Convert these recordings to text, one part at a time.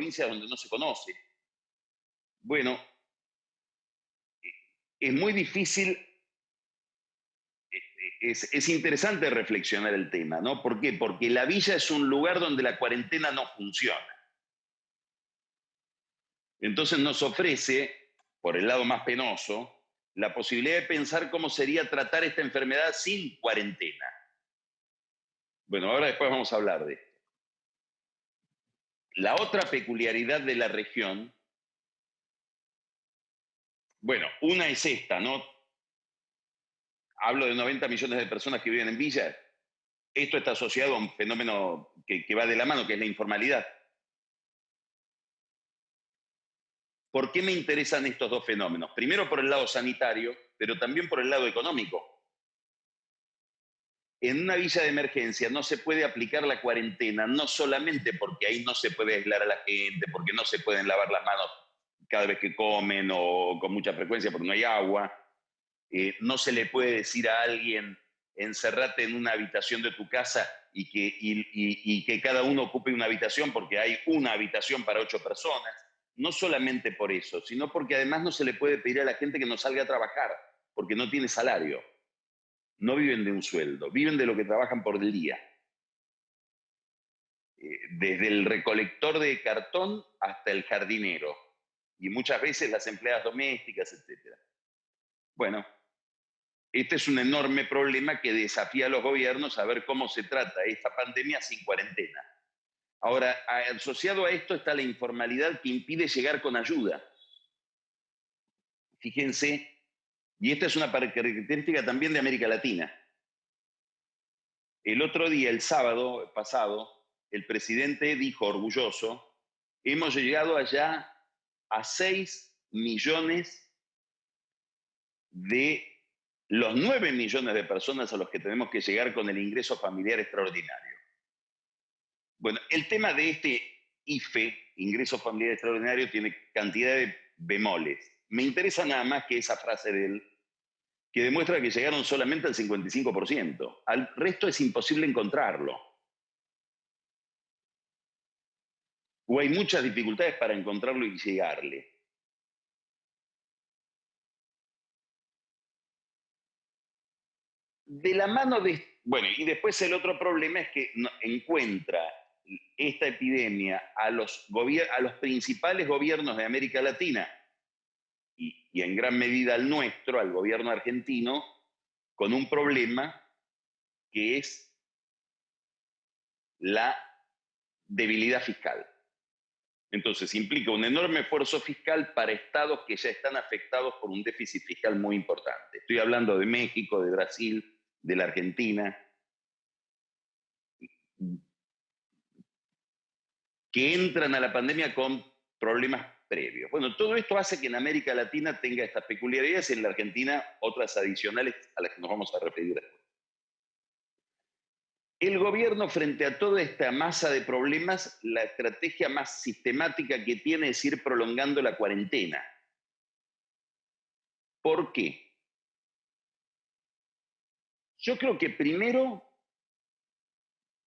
provincias donde no se conoce. Bueno, es muy difícil, es interesante reflexionar el tema, ¿no? ¿Por qué? Porque la villa es un lugar donde la cuarentena no funciona. Entonces nos ofrece, por el lado más penoso, la posibilidad de pensar cómo sería tratar esta enfermedad sin cuarentena. Bueno, ahora después vamos a hablar de esto. La otra peculiaridad de la región, bueno, una es esta, ¿no? Hablo de 90 millones de personas que viven en villas. Esto está asociado a un fenómeno que va de la mano, que es la informalidad. ¿Por qué me interesan estos dos fenómenos? Primero por el lado sanitario, pero también por el lado económico. En una villa de emergencia no se puede aplicar la cuarentena, no solamente porque ahí no se puede aislar a la gente, porque no se pueden lavar las manos cada vez que comen o con mucha frecuencia porque no hay agua. No se le puede decir a alguien, encerrate en una habitación de tu casa y que cada uno ocupe una habitación porque hay una habitación para 8 personas. No solamente por eso, sino porque además no se le puede pedir a la gente que no salga a trabajar, porque no tiene salario. No viven de un sueldo, viven de lo que trabajan por el día. Desde el recolector de cartón hasta el jardinero. Y muchas veces las empleadas domésticas, etc. Bueno, este es un enorme problema que desafía a los gobiernos a ver cómo se trata esta pandemia sin cuarentena. Ahora, asociado a esto está la informalidad que impide llegar con ayuda. Fíjense, y esta es una característica también de América Latina. El otro día, el sábado pasado, el presidente dijo orgulloso, hemos llegado allá a 6 millones de los 9 millones de personas a los que tenemos que llegar con el ingreso familiar extraordinario. Bueno, el tema de este IFE, ingreso familiar extraordinario, tiene cantidad de bemoles. Me interesa nada más que esa frase de él, que demuestra que llegaron solamente al 55%. Al resto es imposible encontrarlo. O hay muchas dificultades para encontrarlo y llegarle. De la mano de... Bueno, y después el otro problema es que encuentra esta epidemia a los principales gobiernos de América Latina y en gran medida al nuestro, al gobierno argentino, con un problema que es la debilidad fiscal. Entonces implica un enorme esfuerzo fiscal para estados que ya están afectados por un déficit fiscal muy importante. Estoy hablando de México, de Brasil, de la Argentina, que entran a la pandemia con problemas previos. Bueno, todo esto hace que en América Latina tenga estas peculiaridades y en la Argentina otras adicionales a las que nos vamos a referir después. El gobierno, frente a toda esta masa de problemas, la estrategia más sistemática que tiene es ir prolongando la cuarentena. ¿Por qué? Yo creo que primero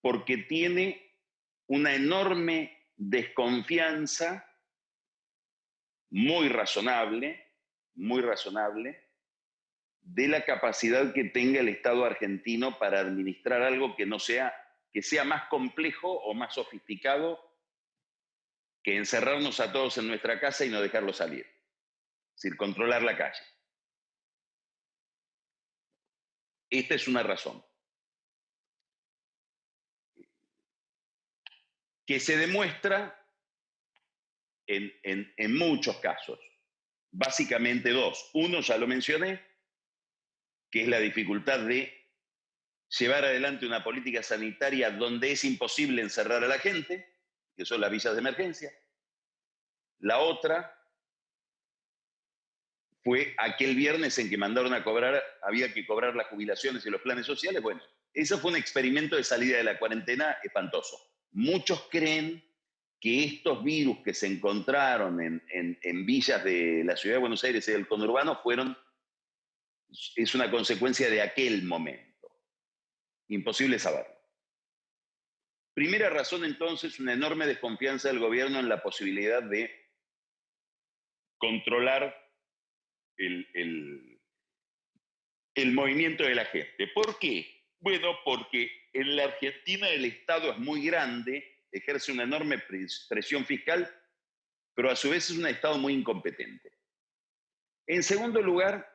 porque tiene una enorme desconfianza muy razonable, de la capacidad que tenga el Estado argentino para administrar algo que sea más complejo o más sofisticado que encerrarnos a todos en nuestra casa y no dejarlos salir. Es decir, controlar la calle. Esta es una razón. Que se demuestra en muchos casos. Básicamente dos. Uno, ya lo mencioné, que es la dificultad de llevar adelante una política sanitaria donde es imposible encerrar a la gente, que son las villas de emergencia. La otra fue aquel viernes en que mandaron a cobrar, había que cobrar las jubilaciones y los planes sociales. Bueno, eso fue un experimento de salida de la cuarentena espantoso. Muchos creen que estos virus que se encontraron en villas de la ciudad de Buenos Aires y del conurbano es una consecuencia de aquel momento. Imposible saberlo. Primera razón, entonces, una enorme desconfianza del gobierno en la posibilidad de controlar el, el movimiento de la gente. ¿Por qué? Bueno, porque en la Argentina el Estado es muy grande, ejerce una enorme presión fiscal, pero a su vez es un Estado muy incompetente. En segundo lugar,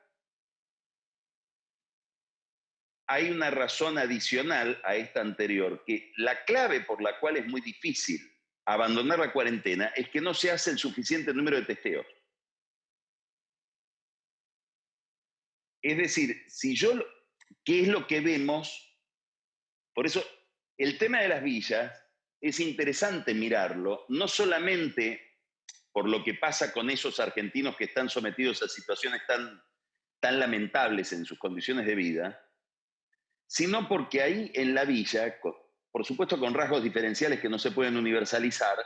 hay una razón adicional a esta anterior, que la clave por la cual es muy difícil abandonar la cuarentena es que no se hace el suficiente número de testeos. Es decir, si yo, ¿qué es lo que vemos? Por eso, el tema de las villas es interesante mirarlo, no solamente por lo que pasa con esos argentinos que están sometidos a situaciones tan lamentables en sus condiciones de vida, sino porque ahí en la villa, por supuesto con rasgos diferenciales que no se pueden universalizar,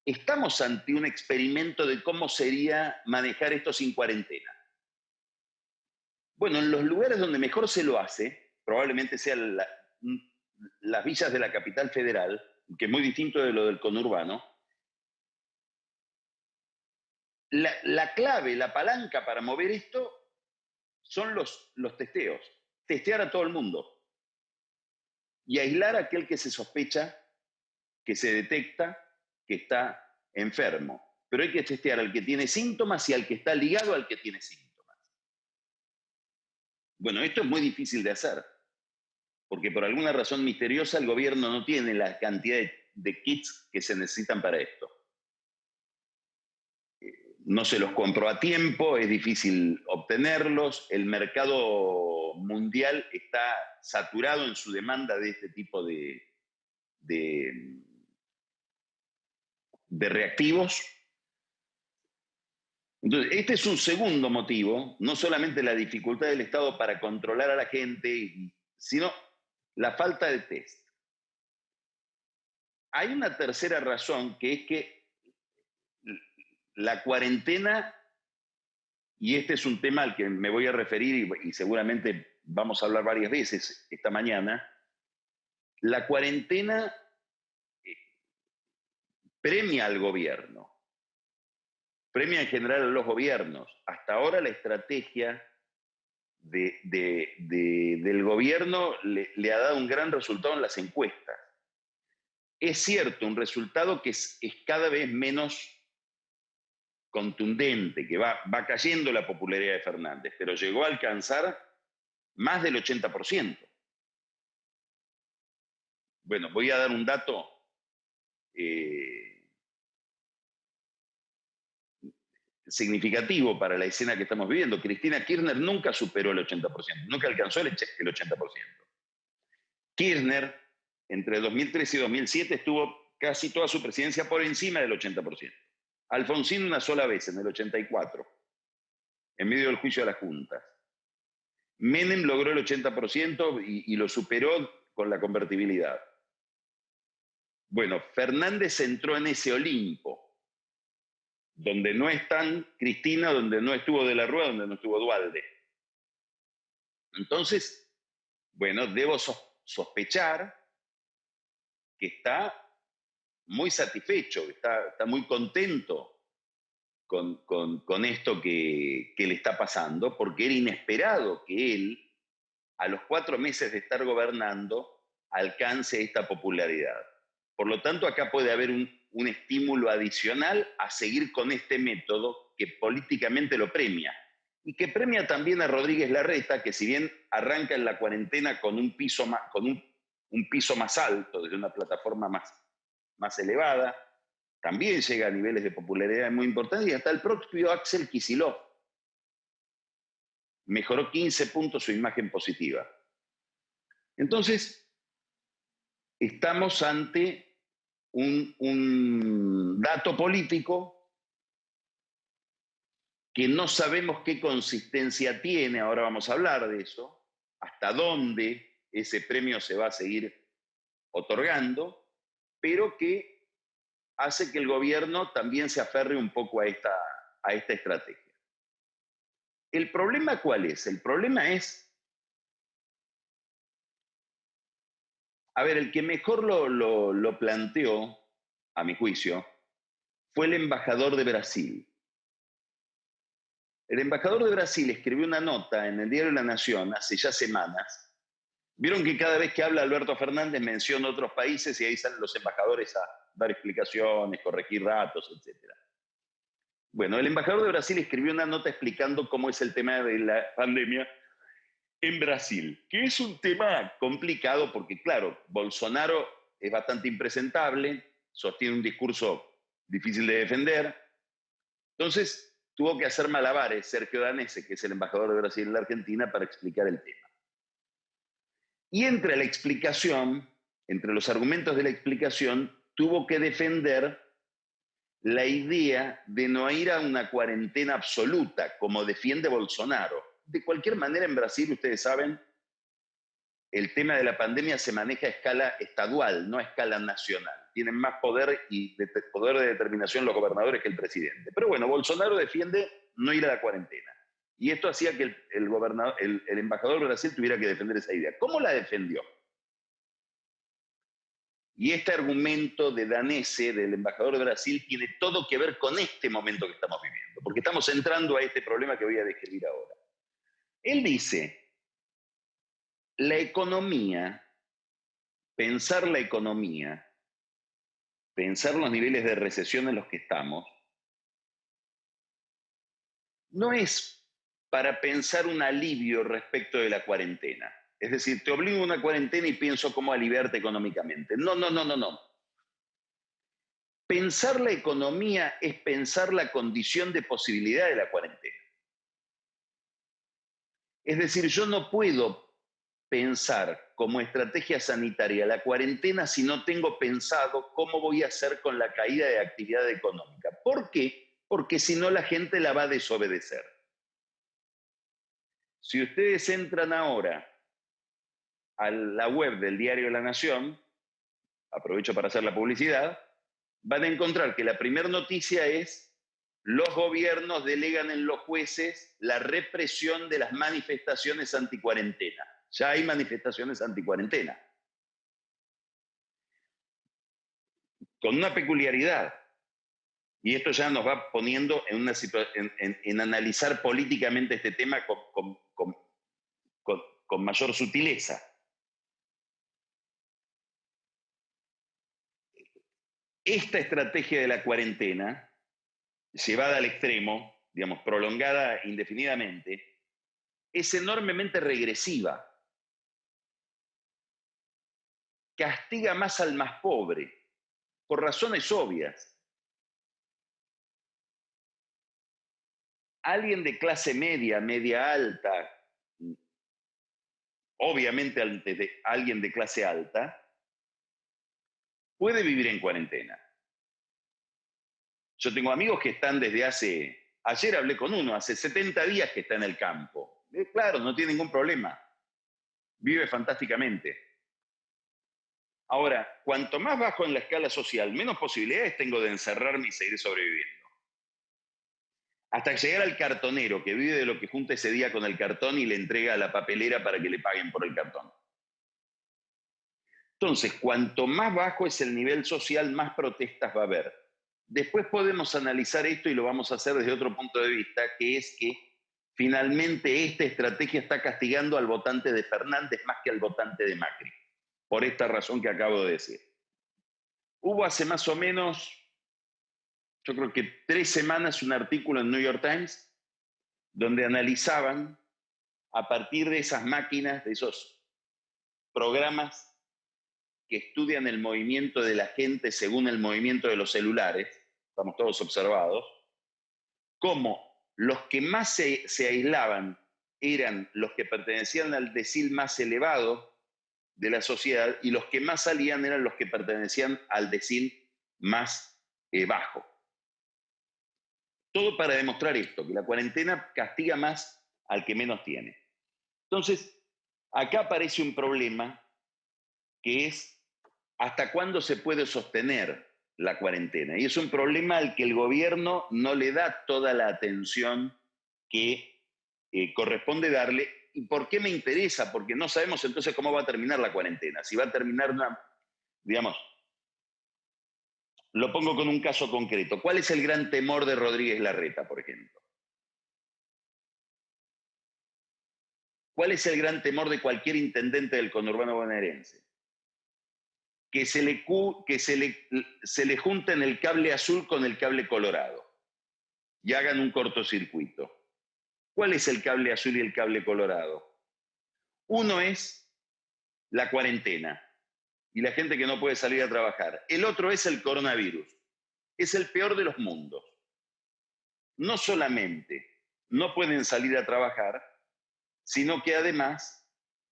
estamos ante un experimento de cómo sería manejar esto sin cuarentena. Bueno, en los lugares donde mejor se lo hace, probablemente sean las villas de la capital federal, que es muy distinto de lo del conurbano, la clave, la palanca para mover esto son los testeos. Testear a todo el mundo y aislar a aquel que se sospecha, que se detecta que está enfermo. Pero hay que testear al que tiene síntomas y al que está ligado al que tiene síntomas. Bueno, esto es muy difícil de hacer, porque por alguna razón misteriosa el gobierno no tiene la cantidad de kits que se necesitan para esto. No se los compró a tiempo, es difícil obtenerlos, el mercado mundial está saturado en su demanda de este tipo de, de reactivos. Entonces, este es un segundo motivo, no solamente la dificultad del Estado para controlar a la gente, sino la falta de test. Hay una tercera razón, que es que la cuarentena, y este es un tema al que me voy a referir y seguramente vamos a hablar varias veces esta mañana, la cuarentena premia al gobierno, premia en general a los gobiernos. Hasta ahora la estrategia del gobierno le ha dado un gran resultado en las encuestas. Es cierto, un resultado que es cada vez menos contundente, que va cayendo la popularidad de Fernández, pero llegó a alcanzar más del 80%. Bueno, voy a dar un dato significativo para la escena que estamos viviendo. Cristina Kirchner nunca superó el 80%, nunca alcanzó el 80%. Kirchner, entre 2003 y 2007, estuvo casi toda su presidencia por encima del 80%. Alfonsín una sola vez, en el 84, en medio del juicio de las juntas. Menem logró el 80% y lo superó con la convertibilidad. Bueno, Fernández entró en ese Olimpo, donde no están Cristina, donde no estuvo De la Rúa, donde no estuvo Duhalde. Entonces, bueno, debo sospechar que está muy satisfecho, está muy contento con esto que le está pasando, porque era inesperado que él, a los 4 meses de estar gobernando, alcance esta popularidad. Por lo tanto, acá puede haber un estímulo adicional a seguir con este método que políticamente lo premia. Y que premia también a Rodríguez Larreta, que si bien arranca en la cuarentena con un piso más alto, desde una plataforma más elevada, también llega a niveles de popularidad muy importantes, y hasta el propio Axel Kicillof mejoró 15 puntos su imagen positiva. Entonces, estamos ante un dato político que no sabemos qué consistencia tiene, ahora vamos a hablar de eso, hasta dónde ese premio se va a seguir otorgando, pero que hace que el gobierno también se aferre un poco a esta estrategia. ¿El problema cuál es? El problema es, A ver, el que mejor lo planteó, a mi juicio, fue el embajador de Brasil. El embajador de Brasil escribió una nota en el diario La Nación hace ya semanas. Vieron que cada vez que habla Alberto Fernández menciona otros países y ahí salen los embajadores a dar explicaciones, corregir datos, etc. Bueno, el embajador de Brasil escribió una nota explicando cómo es el tema de la pandemia en Brasil, que es un tema complicado porque, claro, Bolsonaro es bastante impresentable, sostiene un discurso difícil de defender. Entonces, tuvo que hacer malabares Sergio Danese, que es el embajador de Brasil en la Argentina, para explicar el tema. Y entre la explicación, entre los argumentos de la explicación, tuvo que defender la idea de no ir a una cuarentena absoluta, como defiende Bolsonaro. De cualquier manera, en Brasil, ustedes saben, el tema de la pandemia se maneja a escala estadual, no a escala nacional. Tienen más poder y poder de determinación los gobernadores que el presidente. Pero bueno, Bolsonaro defiende no ir a la cuarentena. Y esto hacía que el embajador de Brasil tuviera que defender esa idea. ¿Cómo la defendió? Y este argumento de Danese, del embajador de Brasil, tiene todo que ver con este momento que estamos viviendo, porque estamos entrando a este problema que voy a describir ahora. Él dice, la economía, pensar la economía, pensar los niveles de recesión en los que estamos, no es para pensar un alivio respecto de la cuarentena. Es decir, te obligo a una cuarentena y pienso cómo aliviarte económicamente. No, no, no, no, no. Pensar la economía es pensar la condición de posibilidad de la cuarentena. Es decir, yo no puedo pensar como estrategia sanitaria la cuarentena si no tengo pensado cómo voy a hacer con la caída de actividad económica. ¿Por qué? Porque si no la gente la va a desobedecer. Si ustedes entran ahora a la web del diario La Nación, aprovecho para hacer la publicidad, van a encontrar que la primera noticia es: los gobiernos delegan en los jueces la represión de las manifestaciones anticuarentena. Ya hay manifestaciones anticuarentena. Con una peculiaridad, y esto ya nos va poniendo en, una en analizar políticamente este tema con mayor sutileza. Esta estrategia de la cuarentena, llevada al extremo, digamos, prolongada indefinidamente, es enormemente regresiva. Castiga más al más pobre, por razones obvias. Alguien de clase media, media alta, obviamente alguien de clase alta, puede vivir en cuarentena. Yo tengo amigos que están ayer hablé con uno, hace 70 días que está en el campo. Claro, no tiene ningún problema. Vive fantásticamente. Ahora, cuanto más bajo en la escala social, menos posibilidades tengo de encerrarme y seguir sobreviviendo. Hasta llegar al cartonero, que vive de lo que junta ese día con el cartón y le entrega a la papelera para que le paguen por el cartón. Entonces, cuanto más bajo es el nivel social, más protestas va a haber. Después podemos analizar esto y lo vamos a hacer desde otro punto de vista, que es que finalmente esta estrategia está castigando al votante de Fernández más que al votante de Macri, por esta razón que acabo de decir. Hubo hace más o menos, yo creo que 3 semanas, un artículo en New York Times donde analizaban a partir de esas máquinas, de esos programas que estudian el movimiento de la gente según el movimiento de los celulares, estamos todos observados, cómo los que más se aislaban eran los que pertenecían al decil más elevado de la sociedad y los que más salían eran los que pertenecían al decil más bajo. Todo para demostrar esto, que la cuarentena castiga más al que menos tiene. Entonces, acá aparece un problema que es hasta cuándo se puede sostener la cuarentena. Y es un problema al que el gobierno no le da toda la atención que corresponde darle ¿Y por qué me interesa? Porque no sabemos entonces cómo va a terminar la cuarentena. Si va a terminar digamos, lo pongo con un caso concreto. ¿Cuál es el gran temor de Rodríguez Larreta, por ejemplo? ¿Cuál es el gran temor de cualquier intendente del conurbano bonaerense? Que se le junten el cable azul con el cable colorado y hagan un cortocircuito. ¿Cuál es el cable azul y el cable colorado? Uno es la cuarentena y la gente que no puede salir a trabajar. El otro es el coronavirus. Es el peor de los mundos. No solamente no pueden salir a trabajar, sino que además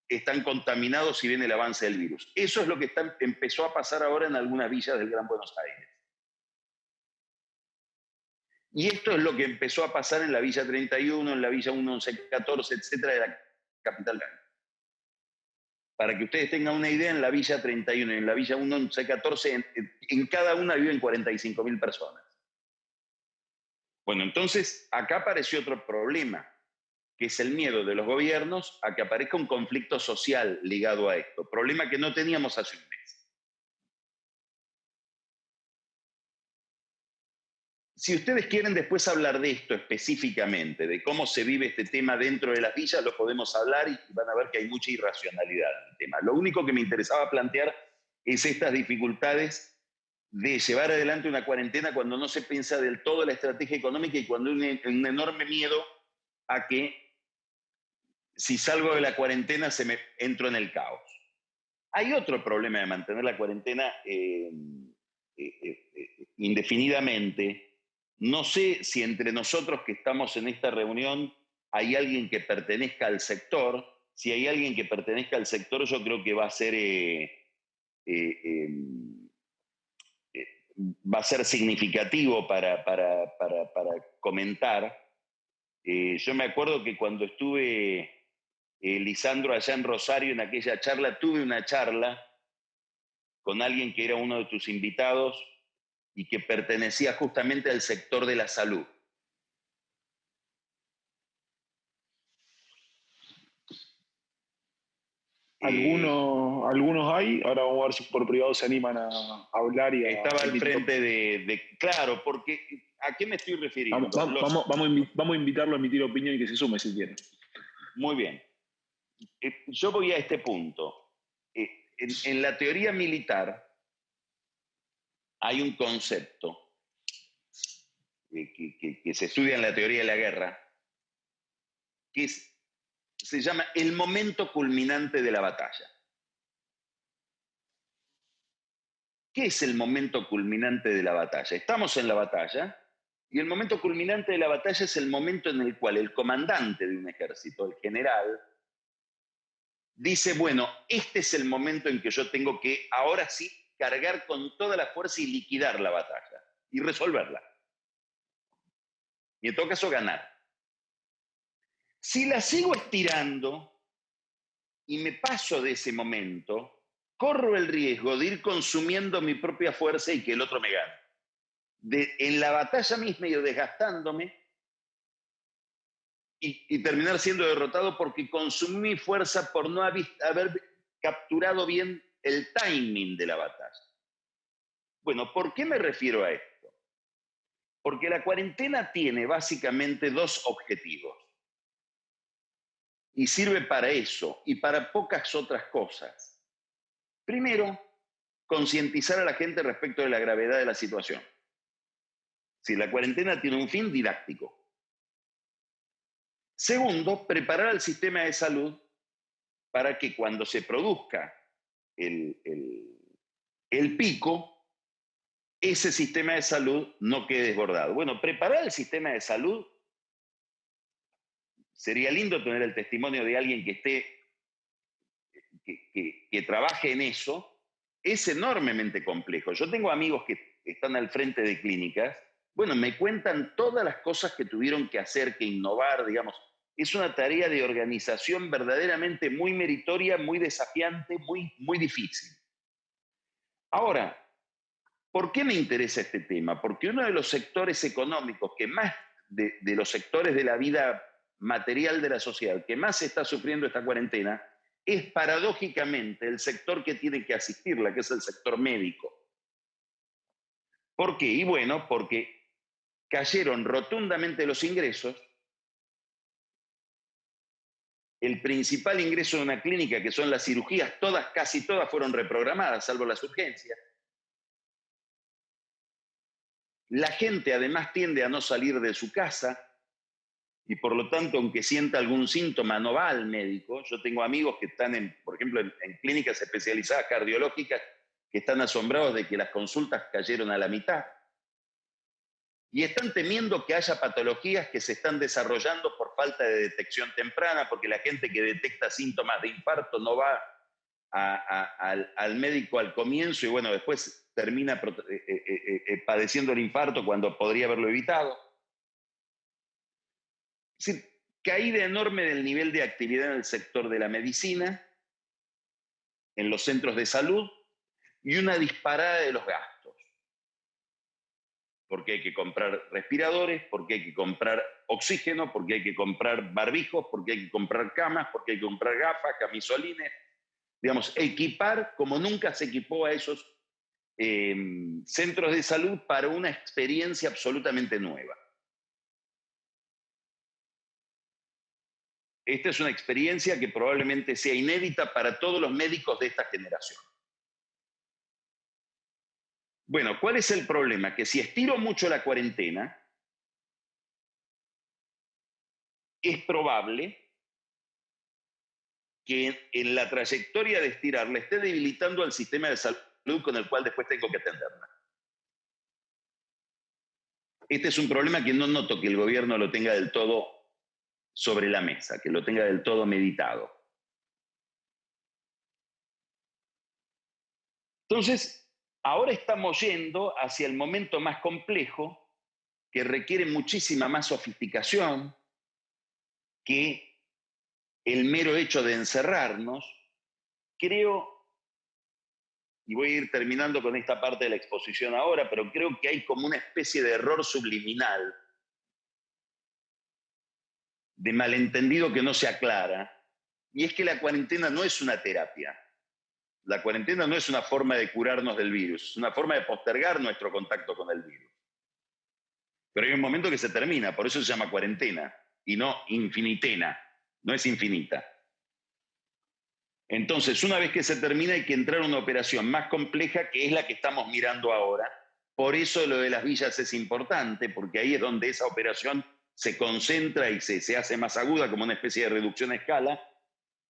están contaminados si viene el avance del virus. Eso es lo que empezó a pasar ahora en algunas villas del Gran Buenos Aires. Y esto es lo que empezó a pasar en la Villa 31, en la Villa 1114, etcétera, de la capital. Para que ustedes tengan una idea, en la Villa 31 y en la Villa 1114, en cada una viven 45.000 personas. Bueno, entonces acá apareció otro problema, que es el miedo de los gobiernos a que aparezca un conflicto social ligado a esto, problema que no teníamos hace un mes. Si ustedes quieren después hablar de esto específicamente, de cómo se vive este tema dentro de las villas, lo podemos hablar y van a ver que hay mucha irracionalidad en el tema. Lo único que me interesaba plantear es estas dificultades de llevar adelante una cuarentena cuando no se piensa del todo la estrategia económica y cuando hay un enorme miedo a que si salgo de la cuarentena entro en el caos. Hay otro problema de mantener la cuarentena indefinidamente. No sé si entre nosotros que estamos en esta reunión hay alguien que pertenezca al sector. Si hay alguien que pertenezca al sector, yo creo que va a ser, va a ser significativo para comentar. Yo me acuerdo que cuando estuve, Lisandro, allá en Rosario, en aquella charla, tuve una charla con alguien que era uno de tus invitados y que pertenecía justamente al sector de la salud. Algunos hay, ahora vamos a ver si por privado se animan a hablar y a Estaba al emitir. frente claro, porque ¿a qué me estoy refiriendo? Vamos a invitarlo a emitir opinión y que se sume si quiere. Muy bien. Yo voy a este punto. En la teoría militar hay un concepto que se estudia en la teoría de la guerra, que se llama el momento culminante de la batalla. ¿Qué es el momento culminante de la batalla? Estamos en la batalla y el momento culminante de la batalla es el momento en el cual el comandante de un ejército, el general, dice, bueno, este es el momento en que yo tengo que, ahora sí, cargar con toda la fuerza y liquidar la batalla y resolverla. Y en todo caso, ganar. Si la sigo estirando y me paso de ese momento, corro el riesgo de ir consumiendo mi propia fuerza y que el otro me gane. En la batalla misma ir desgastándome y terminar siendo derrotado porque consumí fuerza por no haber capturado bien el timing de la batalla. Bueno, ¿por qué me refiero a esto? Porque la cuarentena tiene básicamente dos objetivos. Y sirve para eso y para pocas otras cosas. Primero, concientizar a la gente respecto de la gravedad de la situación. Si la cuarentena tiene un fin didáctico. Segundo, preparar al sistema de salud para que cuando se produzca el pico, ese sistema de salud no quede desbordado. Bueno, preparar el sistema de salud, sería lindo tener el testimonio de alguien que esté, que trabaje en eso, es enormemente complejo. Yo tengo amigos que están al frente de clínicas, bueno, me cuentan todas las cosas que tuvieron que hacer, que innovar, digamos. Es una tarea de organización verdaderamente muy meritoria, muy desafiante, muy difícil. Ahora, ¿por qué me interesa este tema? Porque uno de los sectores económicos que más de los sectores de la vida material de la sociedad que más está sufriendo esta cuarentena es paradójicamente el sector que tiene que asistirla, que es el sector médico. ¿Por qué? Y bueno, porque cayeron rotundamente los ingresos. El principal ingreso de una clínica, que son las cirugías, casi todas fueron reprogramadas, salvo las urgencias. La gente además tiende a no salir de su casa y por lo tanto, aunque sienta algún síntoma, no va al médico. Yo tengo amigos que están, por ejemplo, en clínicas especializadas cardiológicas que están asombrados de que las consultas cayeron a la mitad. Y están temiendo que haya patologías que se están desarrollando por falta de detección temprana, porque la gente que detecta síntomas de infarto no va al médico al comienzo y bueno, después termina padeciendo el infarto cuando podría haberlo evitado. Es decir, caída enorme del nivel de actividad en el sector de la medicina, en los centros de salud, y una disparada de los gastos. Porque hay que comprar respiradores, porque hay que comprar oxígeno, porque hay que comprar barbijos, porque hay que comprar camas, porque hay que comprar gafas, camisolines. Digamos, equipar como nunca se equipó a esos centros de salud para una experiencia absolutamente nueva. Esta es una experiencia que probablemente sea inédita para todos los médicos de esta generación. Bueno, ¿cuál es el problema? Que si estiro mucho la cuarentena, es probable que en la trayectoria de estirarla esté debilitando al sistema de salud con el cual después tengo que atenderla. Este es un problema que no noto que el gobierno lo tenga del todo sobre la mesa, que lo tenga del todo meditado. Entonces, ahora estamos yendo hacia el momento más complejo, que requiere muchísima más sofisticación que el mero hecho de encerrarnos. Creo, y voy a ir terminando con esta parte de la exposición ahora, pero creo que hay como una especie de error subliminal, de malentendido que no se aclara, y es que la cuarentena no es una terapia. La cuarentena no es una forma de curarnos del virus, es una forma de postergar nuestro contacto con el virus. Pero hay un momento que se termina, por eso se llama cuarentena, y no infinitena, no es infinita. Entonces, una vez que se termina, hay que entrar a una operación más compleja, que es la que estamos mirando ahora. Por eso lo de las villas es importante, porque ahí es donde esa operación se concentra y se hace más aguda, como una especie de reducción a escala,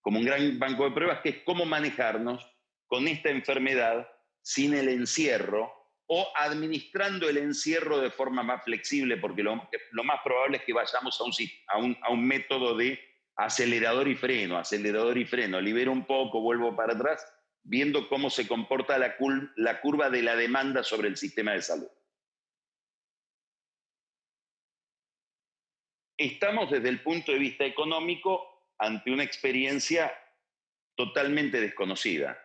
como un gran banco de pruebas, que es cómo manejarnos con esta enfermedad sin el encierro o administrando el encierro de forma más flexible, porque lo más probable es que vayamos a un método de acelerador y freno, libero un poco, vuelvo para atrás, viendo cómo se comporta la curva de la demanda sobre el sistema de salud. Estamos desde el punto de vista económico ante una experiencia totalmente desconocida.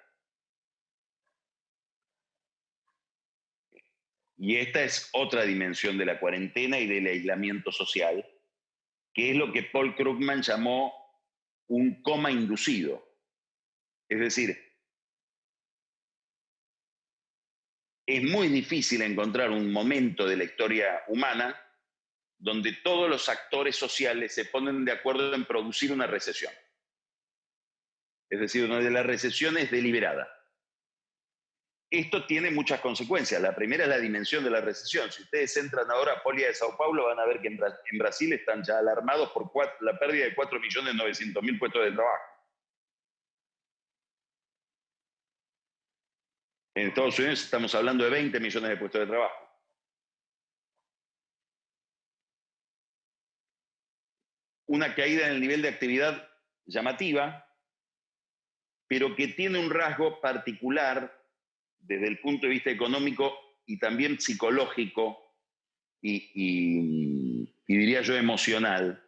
Y esta es otra dimensión de la cuarentena y del aislamiento social, que es lo que Paul Krugman llamó un coma inducido. Es decir, es muy difícil encontrar un momento de la historia humana donde todos los actores sociales se ponen de acuerdo en producir una recesión. Es decir, donde la recesión es deliberada. Esto tiene muchas consecuencias. La primera es la dimensión de la recesión. Si ustedes entran ahora a Folia de Sao Paulo, van a ver que en Brasil están ya alarmados por la pérdida de 4.900.000 puestos de trabajo. En Estados Unidos estamos hablando de 20 millones de puestos de trabajo. Una caída en el nivel de actividad llamativa, pero que tiene un rasgo particular desde el punto de vista económico y también psicológico y diría yo emocional,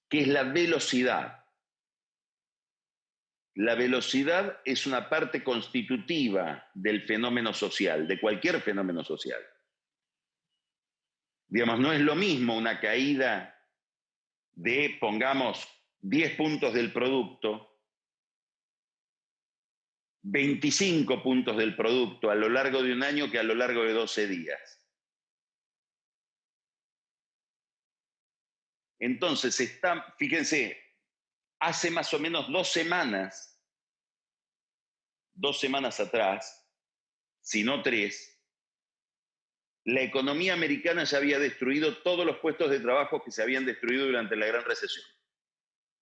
que es la velocidad. La velocidad es una parte constitutiva del fenómeno social, de cualquier fenómeno social. Digamos, no es lo mismo una caída de, pongamos, 10 puntos del producto, 25 puntos del producto a lo largo de un año que a lo largo de 12 días. Entonces, fíjense, hace más o menos 2 semanas atrás, si no 3, la economía americana ya había destruido todos los puestos de trabajo que se habían destruido durante la Gran Recesión,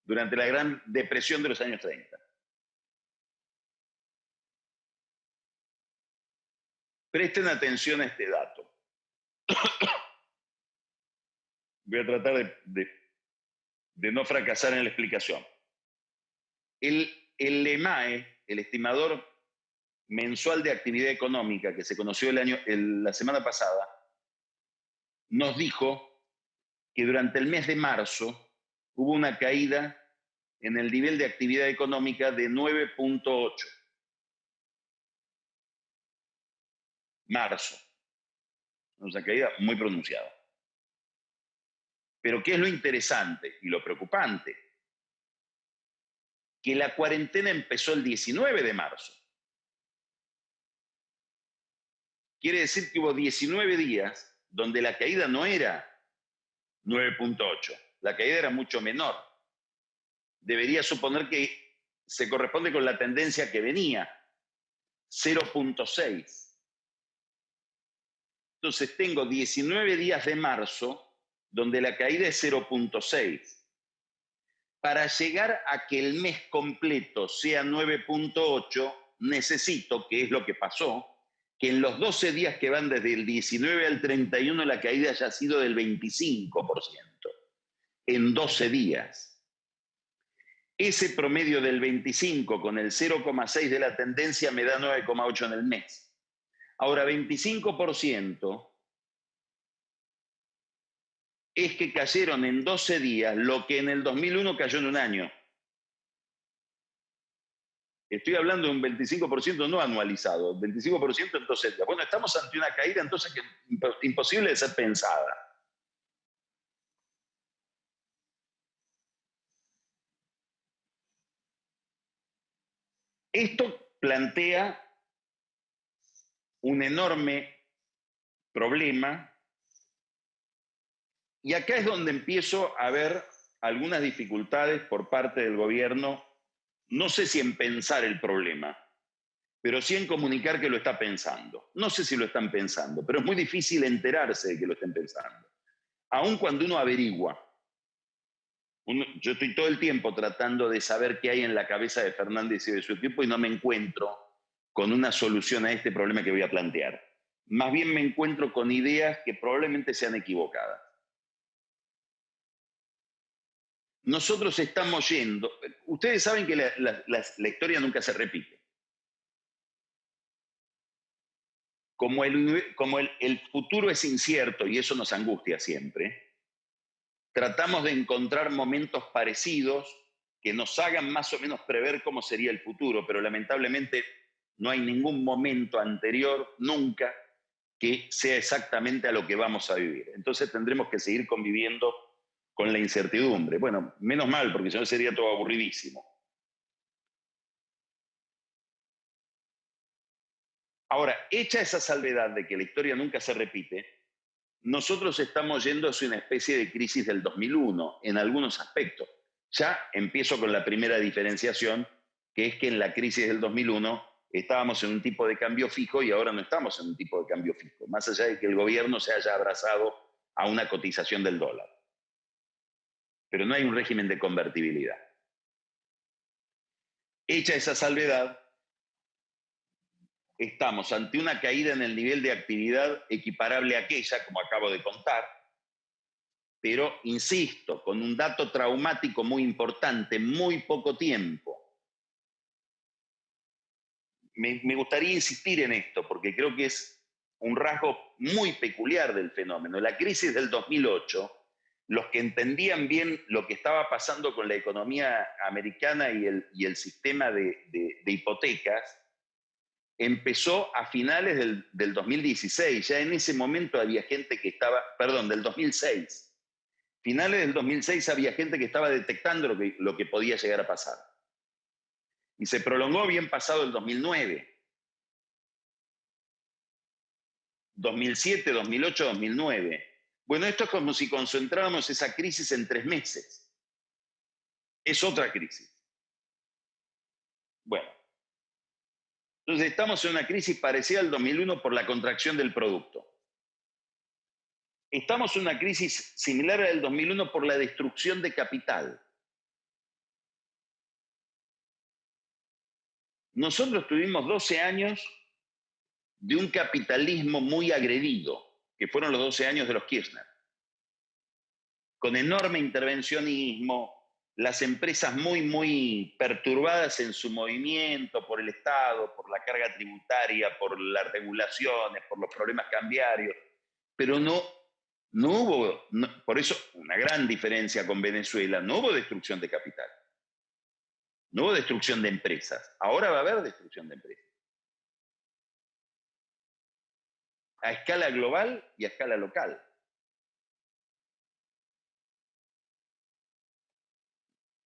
durante la Gran Depresión de los años 30. Presten atención a este dato. Voy a tratar de no fracasar en la explicación. El EMAE, el estimador mensual de actividad económica que se conoció la semana pasada, nos dijo que durante el mes de marzo hubo una caída en el nivel de actividad económica de 9.8. Marzo. Una caída muy pronunciada. Pero ¿qué es lo interesante y lo preocupante? Que la cuarentena empezó el 19 de marzo. Quiere decir que hubo 19 días donde la caída no era 9.8, la caída era mucho menor. Debería suponer que se corresponde con la tendencia que venía, 0.6. Entonces tengo 19 días de marzo donde la caída es 0.6. Para llegar a que el mes completo sea 9.8, necesito, que es lo que pasó, que en los 12 días que van desde el 19 al 31 la caída haya sido del 25%, en 12 días. Ese promedio del 25 con el 0,6 de la tendencia me da 9,8 en el mes. Ahora, 25% es que cayeron en 12 días lo que en el 2001 cayó en un año. Estoy hablando de un 25% no anualizado, 25% en 12 días. Bueno, estamos ante una caída entonces que es imposible de ser pensada. Esto plantea un enorme problema y acá es donde empiezo a ver algunas dificultades por parte del gobierno, no sé si en pensar el problema, pero sí en comunicar que lo está pensando. No sé si lo están pensando, pero es muy difícil enterarse de que lo estén pensando. Aun cuando uno averigua, yo estoy todo el tiempo tratando de saber qué hay en la cabeza de Fernández y de su equipo y no me encuentro con una solución a este problema que voy a plantear. Más bien me encuentro con ideas que probablemente sean equivocadas. Nosotros estamos yendo, ustedes saben que la historia nunca se repite. Como el futuro es incierto y eso nos angustia siempre, tratamos de encontrar momentos parecidos que nos hagan más o menos prever cómo sería el futuro, pero lamentablemente no hay ningún momento anterior, nunca, que sea exactamente a lo que vamos a vivir. Entonces tendremos que seguir conviviendo con la incertidumbre. Bueno, menos mal, porque si no sería todo aburridísimo. Ahora, hecha esa salvedad de que la historia nunca se repite, nosotros estamos yendo hacia una especie de crisis del 2001 en algunos aspectos. Ya empiezo con la primera diferenciación, que es que en la crisis del 2001 estábamos en un tipo de cambio fijo y ahora no estamos en un tipo de cambio fijo, más allá de que el gobierno se haya abrazado a una cotización del dólar. Pero no hay un régimen de convertibilidad. Hecha esa salvedad, estamos ante una caída en el nivel de actividad equiparable a aquella, como acabo de contar, pero, insisto, con un dato traumático muy importante, muy poco tiempo. Me gustaría insistir en esto, porque creo que es un rasgo muy peculiar del fenómeno. La crisis del 2008, los que entendían bien lo que estaba pasando con la economía americana y el sistema de hipotecas, empezó a finales del 2016. Ya en ese momento había gente que estaba, perdón, del 2006. Finales del 2006 había gente que estaba detectando lo que podía llegar a pasar. Y se prolongó bien pasado el 2009. 2007, 2008, 2009. Bueno, esto es como si concentráramos esa crisis en 3 meses. Es otra crisis. Bueno, entonces estamos en una crisis parecida al 2001 por la contracción del producto. Estamos en una crisis similar al del 2001 por la destrucción de capital. Nosotros tuvimos 12 años de un capitalismo muy agredido, que fueron los 12 años de los Kirchner, con enorme intervencionismo, las empresas muy perturbadas en su movimiento por el Estado, por la carga tributaria, por las regulaciones, por los problemas cambiarios, pero no hubo, por eso una gran diferencia con Venezuela, no hubo destrucción de capital, no hubo destrucción de empresas, ahora va a haber destrucción de empresas. A escala global y a escala local.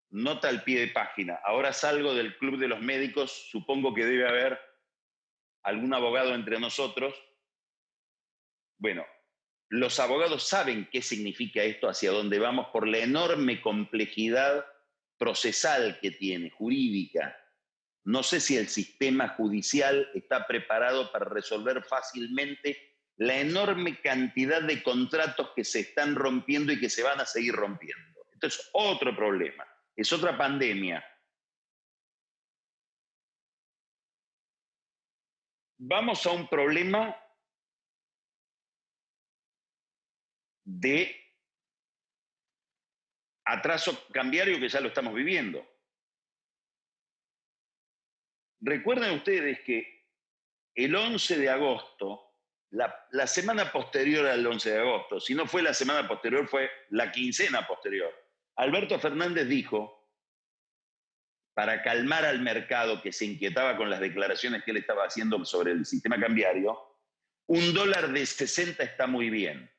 Nota al pie de página. Ahora salgo del club de los médicos, supongo que debe haber algún abogado entre nosotros. Bueno, los abogados saben qué significa esto, hacia dónde vamos, por la enorme complejidad procesal que tiene, jurídica. No sé si el sistema judicial está preparado para resolver fácilmente la enorme cantidad de contratos que se están rompiendo y que se van a seguir rompiendo. Esto es otro problema, es otra pandemia. Vamos a un problema de atraso cambiario que ya lo estamos viviendo. Recuerden ustedes que el 11 de agosto, la semana posterior al 11 de agosto, si no fue la semana posterior, fue la quincena posterior, Alberto Fernández dijo, para calmar al mercado que se inquietaba con las declaraciones que él estaba haciendo sobre el sistema cambiario, $1 de 60 está muy bien.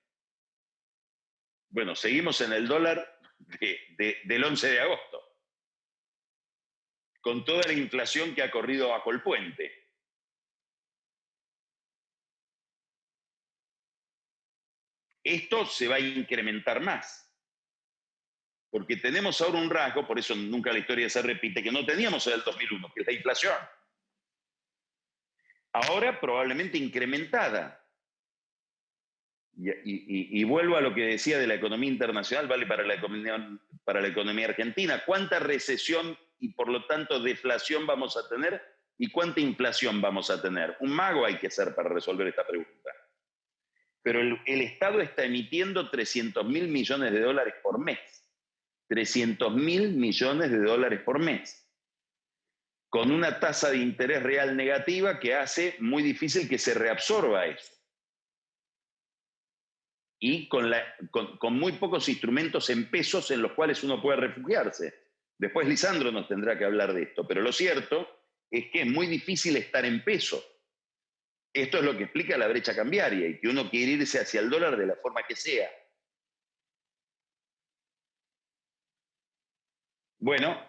Bueno, seguimos en el dólar del 11 de agosto, con toda la inflación que ha corrido bajo el puente. Esto se va a incrementar más, porque tenemos ahora un rasgo, por eso nunca la historia se repite, que no teníamos en el 2001, que es la inflación. Ahora probablemente incrementada. Y vuelvo a lo que decía de la economía internacional, vale para la economía argentina. ¿Cuánta recesión y por lo tanto deflación vamos a tener? ¿Y cuánta inflación vamos a tener? Un mago hay que ser para resolver esta pregunta. Pero el Estado está emitiendo 300.000 millones de dólares por mes. 300.000 millones de dólares por mes. Con una tasa de interés real negativa que hace muy difícil que se reabsorba eso. Y con muy pocos instrumentos en pesos en los cuales uno puede refugiarse. Después Lisandro nos tendrá que hablar de esto, pero lo cierto es que es muy difícil estar en peso. Esto es lo que explica la brecha cambiaria y que uno quiere irse hacia el dólar de la forma que sea. Bueno,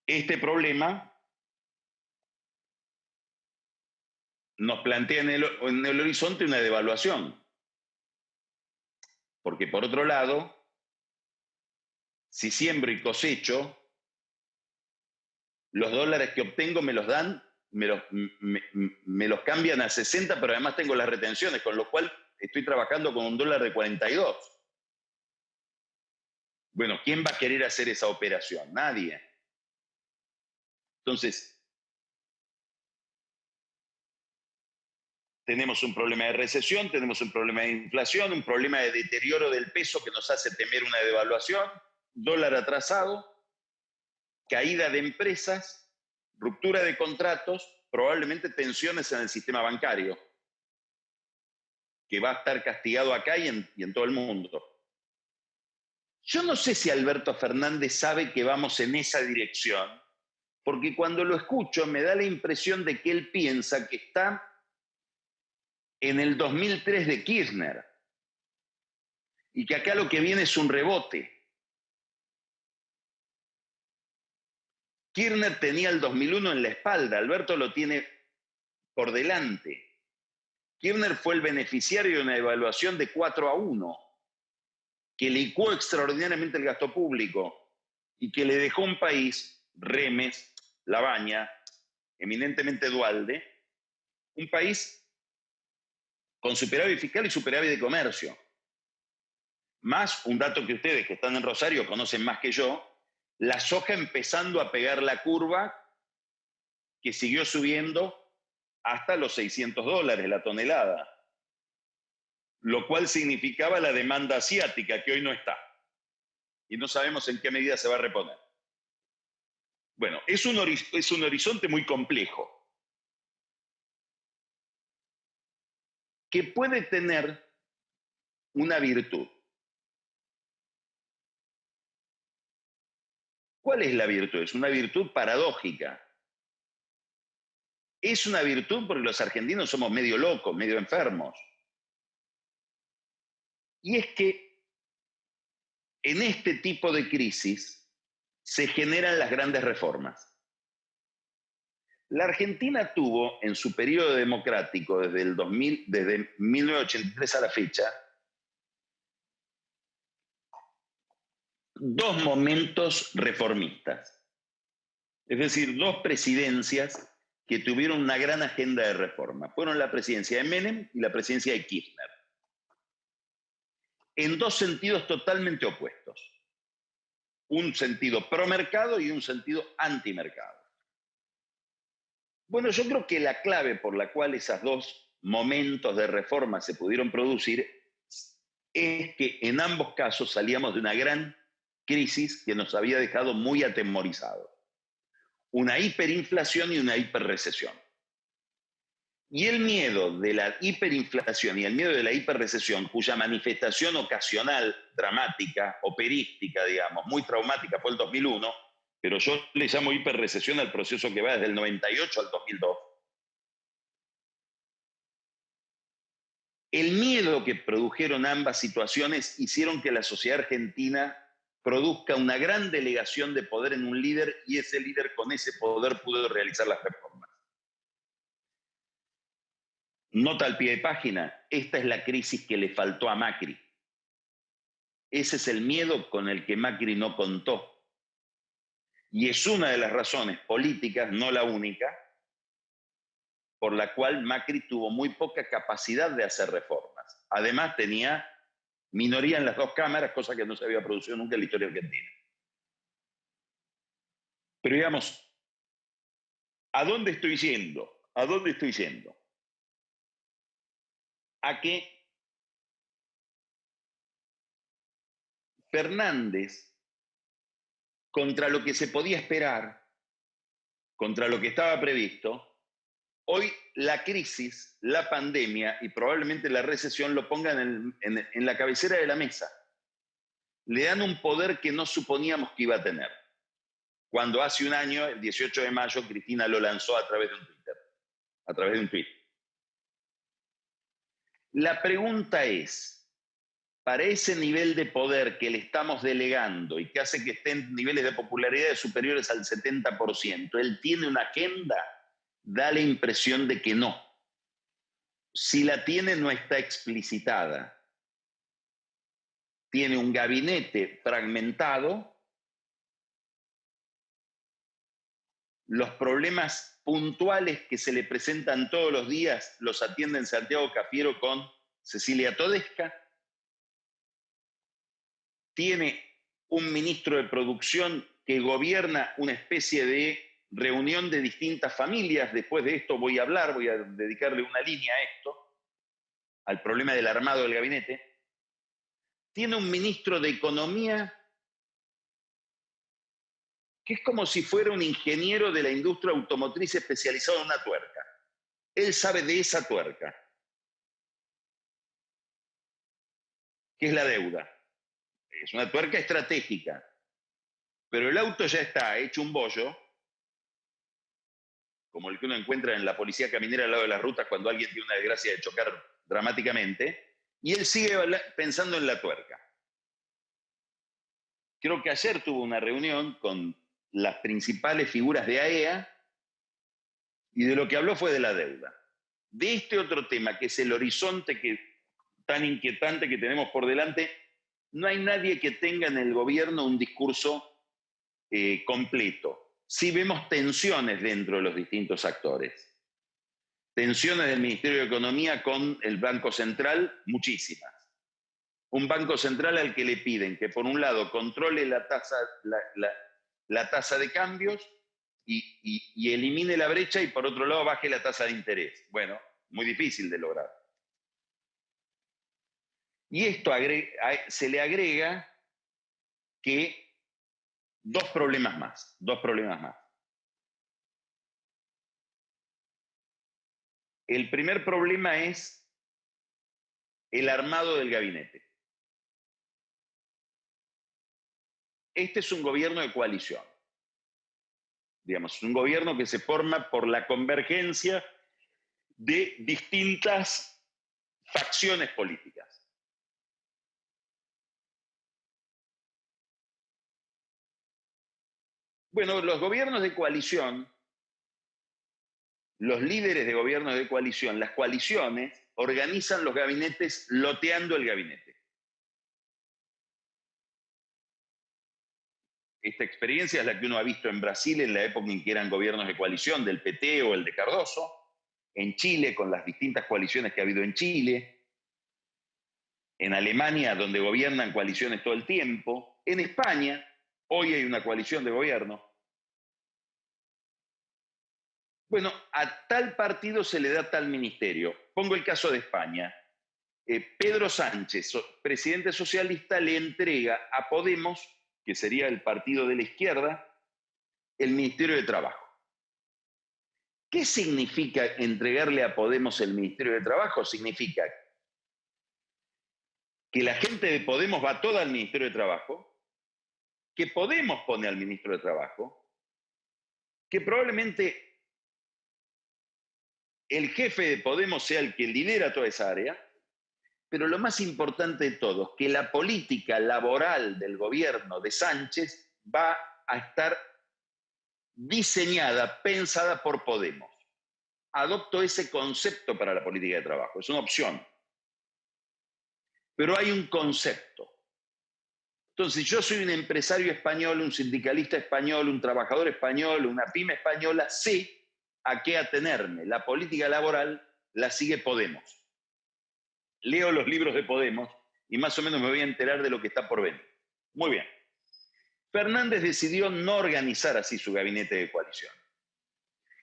este problema nos plantea en el horizonte una devaluación. Porque por otro lado, si siembro y cosecho, los dólares que obtengo me los dan, me los cambian a 60, pero además tengo las retenciones, con lo cual estoy trabajando con un dólar de 42. Bueno, ¿quién va a querer hacer esa operación? Nadie. Entonces, tenemos un problema de recesión, tenemos un problema de inflación, un problema de deterioro del peso que nos hace temer una devaluación, dólar atrasado, caída de empresas, ruptura de contratos, probablemente tensiones en el sistema bancario, que va a estar castigado acá y en todo el mundo. Yo no sé si Alberto Fernández sabe que vamos en esa dirección, porque cuando lo escucho me da la impresión de que él piensa que está en el 2003 de Kirchner. y que acá lo que viene es un rebote. Kirchner tenía el 2001 en la espalda, Alberto lo tiene por delante. Kirchner fue el beneficiario de una evaluación de 4-1, que licuó extraordinariamente el gasto público y que le dejó un país, Remes, Labaña, eminentemente Duhalde, un país con superávit fiscal y superávit de comercio. Más un dato que ustedes que están en Rosario conocen más que yo, la soja empezando a pegar la curva que siguió subiendo hasta los $600 la tonelada, lo cual significaba la demanda asiática, que hoy no está. Y no sabemos en qué medida se va a reponer. Bueno, es un horizonte muy complejo, que puede tener una virtud. ¿Cuál es la virtud? Es una virtud paradójica. Es una virtud porque los argentinos somos medio locos, medio enfermos. Y es que en este tipo de crisis se generan las grandes reformas. La Argentina tuvo en su periodo democrático desde 1983 a la fecha dos momentos reformistas, es decir, dos presidencias que tuvieron una gran agenda de reforma. Fueron la presidencia de Menem y la presidencia de Kirchner, en dos sentidos totalmente opuestos. Un sentido pro-mercado y un sentido anti-mercado. Bueno, yo creo que la clave por la cual esos dos momentos de reforma se pudieron producir es que en ambos casos salíamos de una gran crisis que nos había dejado muy atemorizados. Una hiperinflación y una hiperrecesión. Y el miedo de la hiperinflación y el miedo de la hiperrecesión, cuya manifestación ocasional, dramática, operística, digamos, muy traumática fue el 2001, pero yo le llamo hiperrecesión al proceso que va desde el 98 al 2002. El miedo que produjeron ambas situaciones hicieron que la sociedad argentina produzca una gran delegación de poder en un líder y ese líder con ese poder pudo realizar las reformas. Nota al pie de página, esta es la crisis que le faltó a Macri. Ese es el miedo con el que Macri no contó. Y es una de las razones políticas, no la única, por la cual Macri tuvo muy poca capacidad de hacer reformas. Además tenía minoría en las dos cámaras, cosa que no se había producido nunca en la historia argentina. Pero digamos, ¿a dónde estoy yendo? ¿A dónde estoy yendo? A que Fernández, contra lo que se podía esperar, contra lo que estaba previsto, hoy la crisis, la pandemia y probablemente la recesión lo pongan en la cabecera de la mesa. Le dan un poder que no suponíamos que iba a tener. Cuando hace un año, el 18 de mayo, Cristina lo lanzó a través de un Twitter, a través de un tweet. La pregunta es, para ese nivel de poder que le estamos delegando y que hace que estén en niveles de popularidad superiores al 70%, ¿él tiene una agenda? Da la impresión de que no. Si la tiene, no está explicitada. Tiene un gabinete fragmentado. Los problemas puntuales que se le presentan todos los días los atiende en Santiago Cafiero con Cecilia Todesca. Tiene un ministro de producción que gobierna una especie de reunión de distintas familias. Después de esto voy a hablar, voy a dedicarle una línea a esto, al problema del armado del gabinete. Tiene un ministro de Economía que es como si fuera un ingeniero de la industria automotriz especializado en una tuerca. Él sabe de esa tuerca, que es la deuda. Es una tuerca estratégica, pero el auto ya está hecho un bollo, como el que uno encuentra en la policía caminera al lado de las rutas cuando alguien tiene una desgracia de chocar dramáticamente, y él sigue pensando en la tuerca. Creo que ayer tuvo una reunión con las principales figuras de AEA y de lo que habló fue de la deuda. De este otro tema, que es el horizonte tan inquietante que tenemos por delante, no hay nadie que tenga en el gobierno un discurso completo. Sí vemos tensiones dentro de los distintos actores. Tensiones del Ministerio de Economía con el Banco Central, muchísimas. Un Banco Central al que le piden que, por un lado, controle la tasa de cambios y elimine la brecha, y por otro lado, baje la tasa de interés. Bueno, muy difícil de lograr. Y esto se le agrega que dos problemas más. El primer problema es el armado del gabinete. Este es un gobierno de coalición. Digamos, un gobierno que se forma por la convergencia de distintas facciones políticas. Bueno, los gobiernos de coalición, los líderes de gobiernos de coalición, las coaliciones, organizan los gabinetes loteando el gabinete. Esta experiencia es la que uno ha visto en Brasil en la época en que eran gobiernos de coalición, del PT o el de Cardoso, en Chile con las distintas coaliciones que ha habido en Chile, en Alemania donde gobiernan coaliciones todo el tiempo, en España hoy hay una coalición de gobierno. Bueno, a tal partido se le da tal ministerio. Pongo el caso de España. Pedro Sánchez, presidente socialista, le entrega a Podemos, que sería el partido de la izquierda, el Ministerio de Trabajo. ¿Qué significa entregarle a Podemos el Ministerio de Trabajo? Significa que la gente de Podemos va toda al Ministerio de Trabajo, que Podemos pone al Ministro de Trabajo, que probablemente el jefe de Podemos sea el que lidera toda esa área, pero lo más importante de todo, que la política laboral del gobierno de Sánchez va a estar diseñada, pensada por Podemos. Adopto ese concepto para la política de trabajo, es una opción. Pero hay un concepto. Entonces, yo soy un empresario español, un sindicalista español, un trabajador español, una pyme española, sé a qué atenerme. La política laboral la sigue Podemos. Leo los libros de Podemos y más o menos me voy a enterar de lo que está por venir. Muy bien. Fernández decidió no organizar así su gabinete de coalición.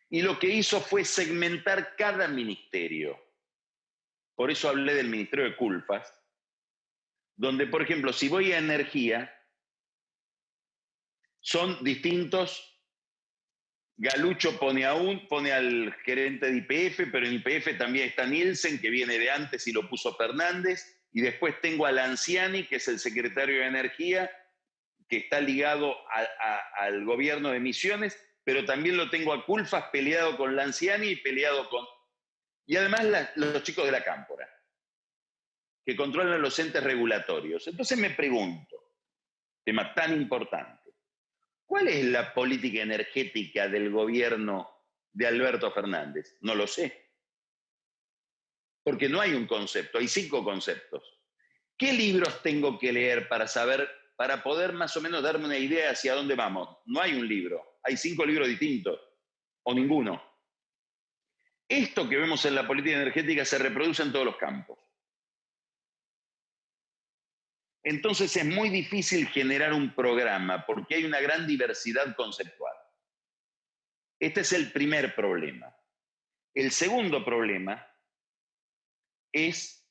Y lo que hizo fue segmentar cada ministerio. Por eso hablé del Ministerio de Culpas, donde, por ejemplo, si voy a energía, son distintos. Galucho pone al gerente de YPF, pero en YPF también está Nielsen, que viene de antes y lo puso Fernández, y después tengo a Lanciani, que es el secretario de Energía, que está ligado al gobierno de Misiones, pero también lo tengo a Culfas peleado con Lanciani y peleado con... Y además los chicos de la Cámpora, que controlan los entes regulatorios. Entonces me pregunto, tema tan importante, ¿cuál es la política energética del gobierno de Alberto Fernández? No lo sé. Porque no hay un concepto, hay 5 conceptos. ¿Qué libros tengo que leer para saber, para poder más o menos darme una idea hacia dónde vamos? No hay un libro, hay 5 libros distintos, o ninguno. Esto que vemos en la política energética se reproduce en todos los campos. Entonces es muy difícil generar un programa porque hay una gran diversidad conceptual. Este es el primer problema. El segundo problema es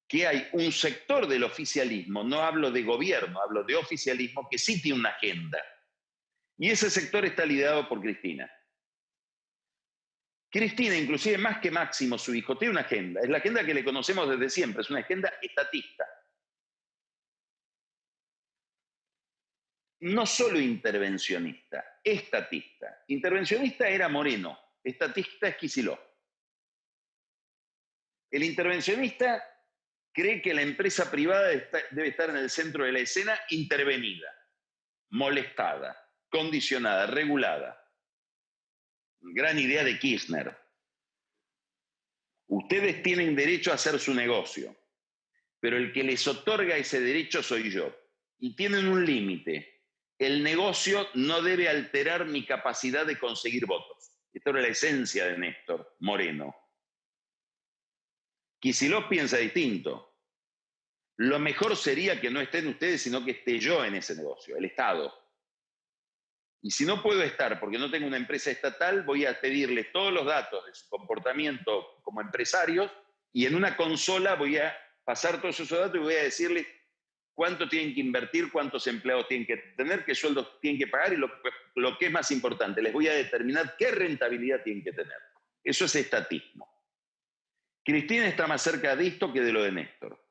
que hay un sector del oficialismo, no hablo de gobierno, hablo de oficialismo, que sí tiene una agenda. Y ese sector está liderado por Cristina. Cristina, inclusive más que Máximo, su hijo, tiene una agenda. Es la agenda que le conocemos desde siempre, es una agenda estatista. No solo intervencionista, estatista. Intervencionista era Moreno, estatista es Kicillof. El intervencionista cree que la empresa privada debe estar en el centro de la escena intervenida. molestada, condicionada, regulada. Gran idea de Kirchner. Ustedes tienen derecho a hacer su negocio, pero el que les otorga ese derecho soy yo. Y tienen un límite. El negocio no debe alterar mi capacidad de conseguir votos. Esta era la esencia de Néstor Moreno. Kicillof piensa distinto. Lo mejor sería que no estén ustedes, sino que esté yo en ese negocio, el Estado. Y si no puedo estar porque no tengo una empresa estatal, voy a pedirles todos los datos de su comportamiento como empresarios y en una consola voy a pasar todos esos datos y voy a decirles cuánto tienen que invertir, cuántos empleados tienen que tener, qué sueldos tienen que pagar y lo que es más importante, les voy a determinar qué rentabilidad tienen que tener. Eso es estatismo. Cristina está más cerca de esto que de lo de Néstor.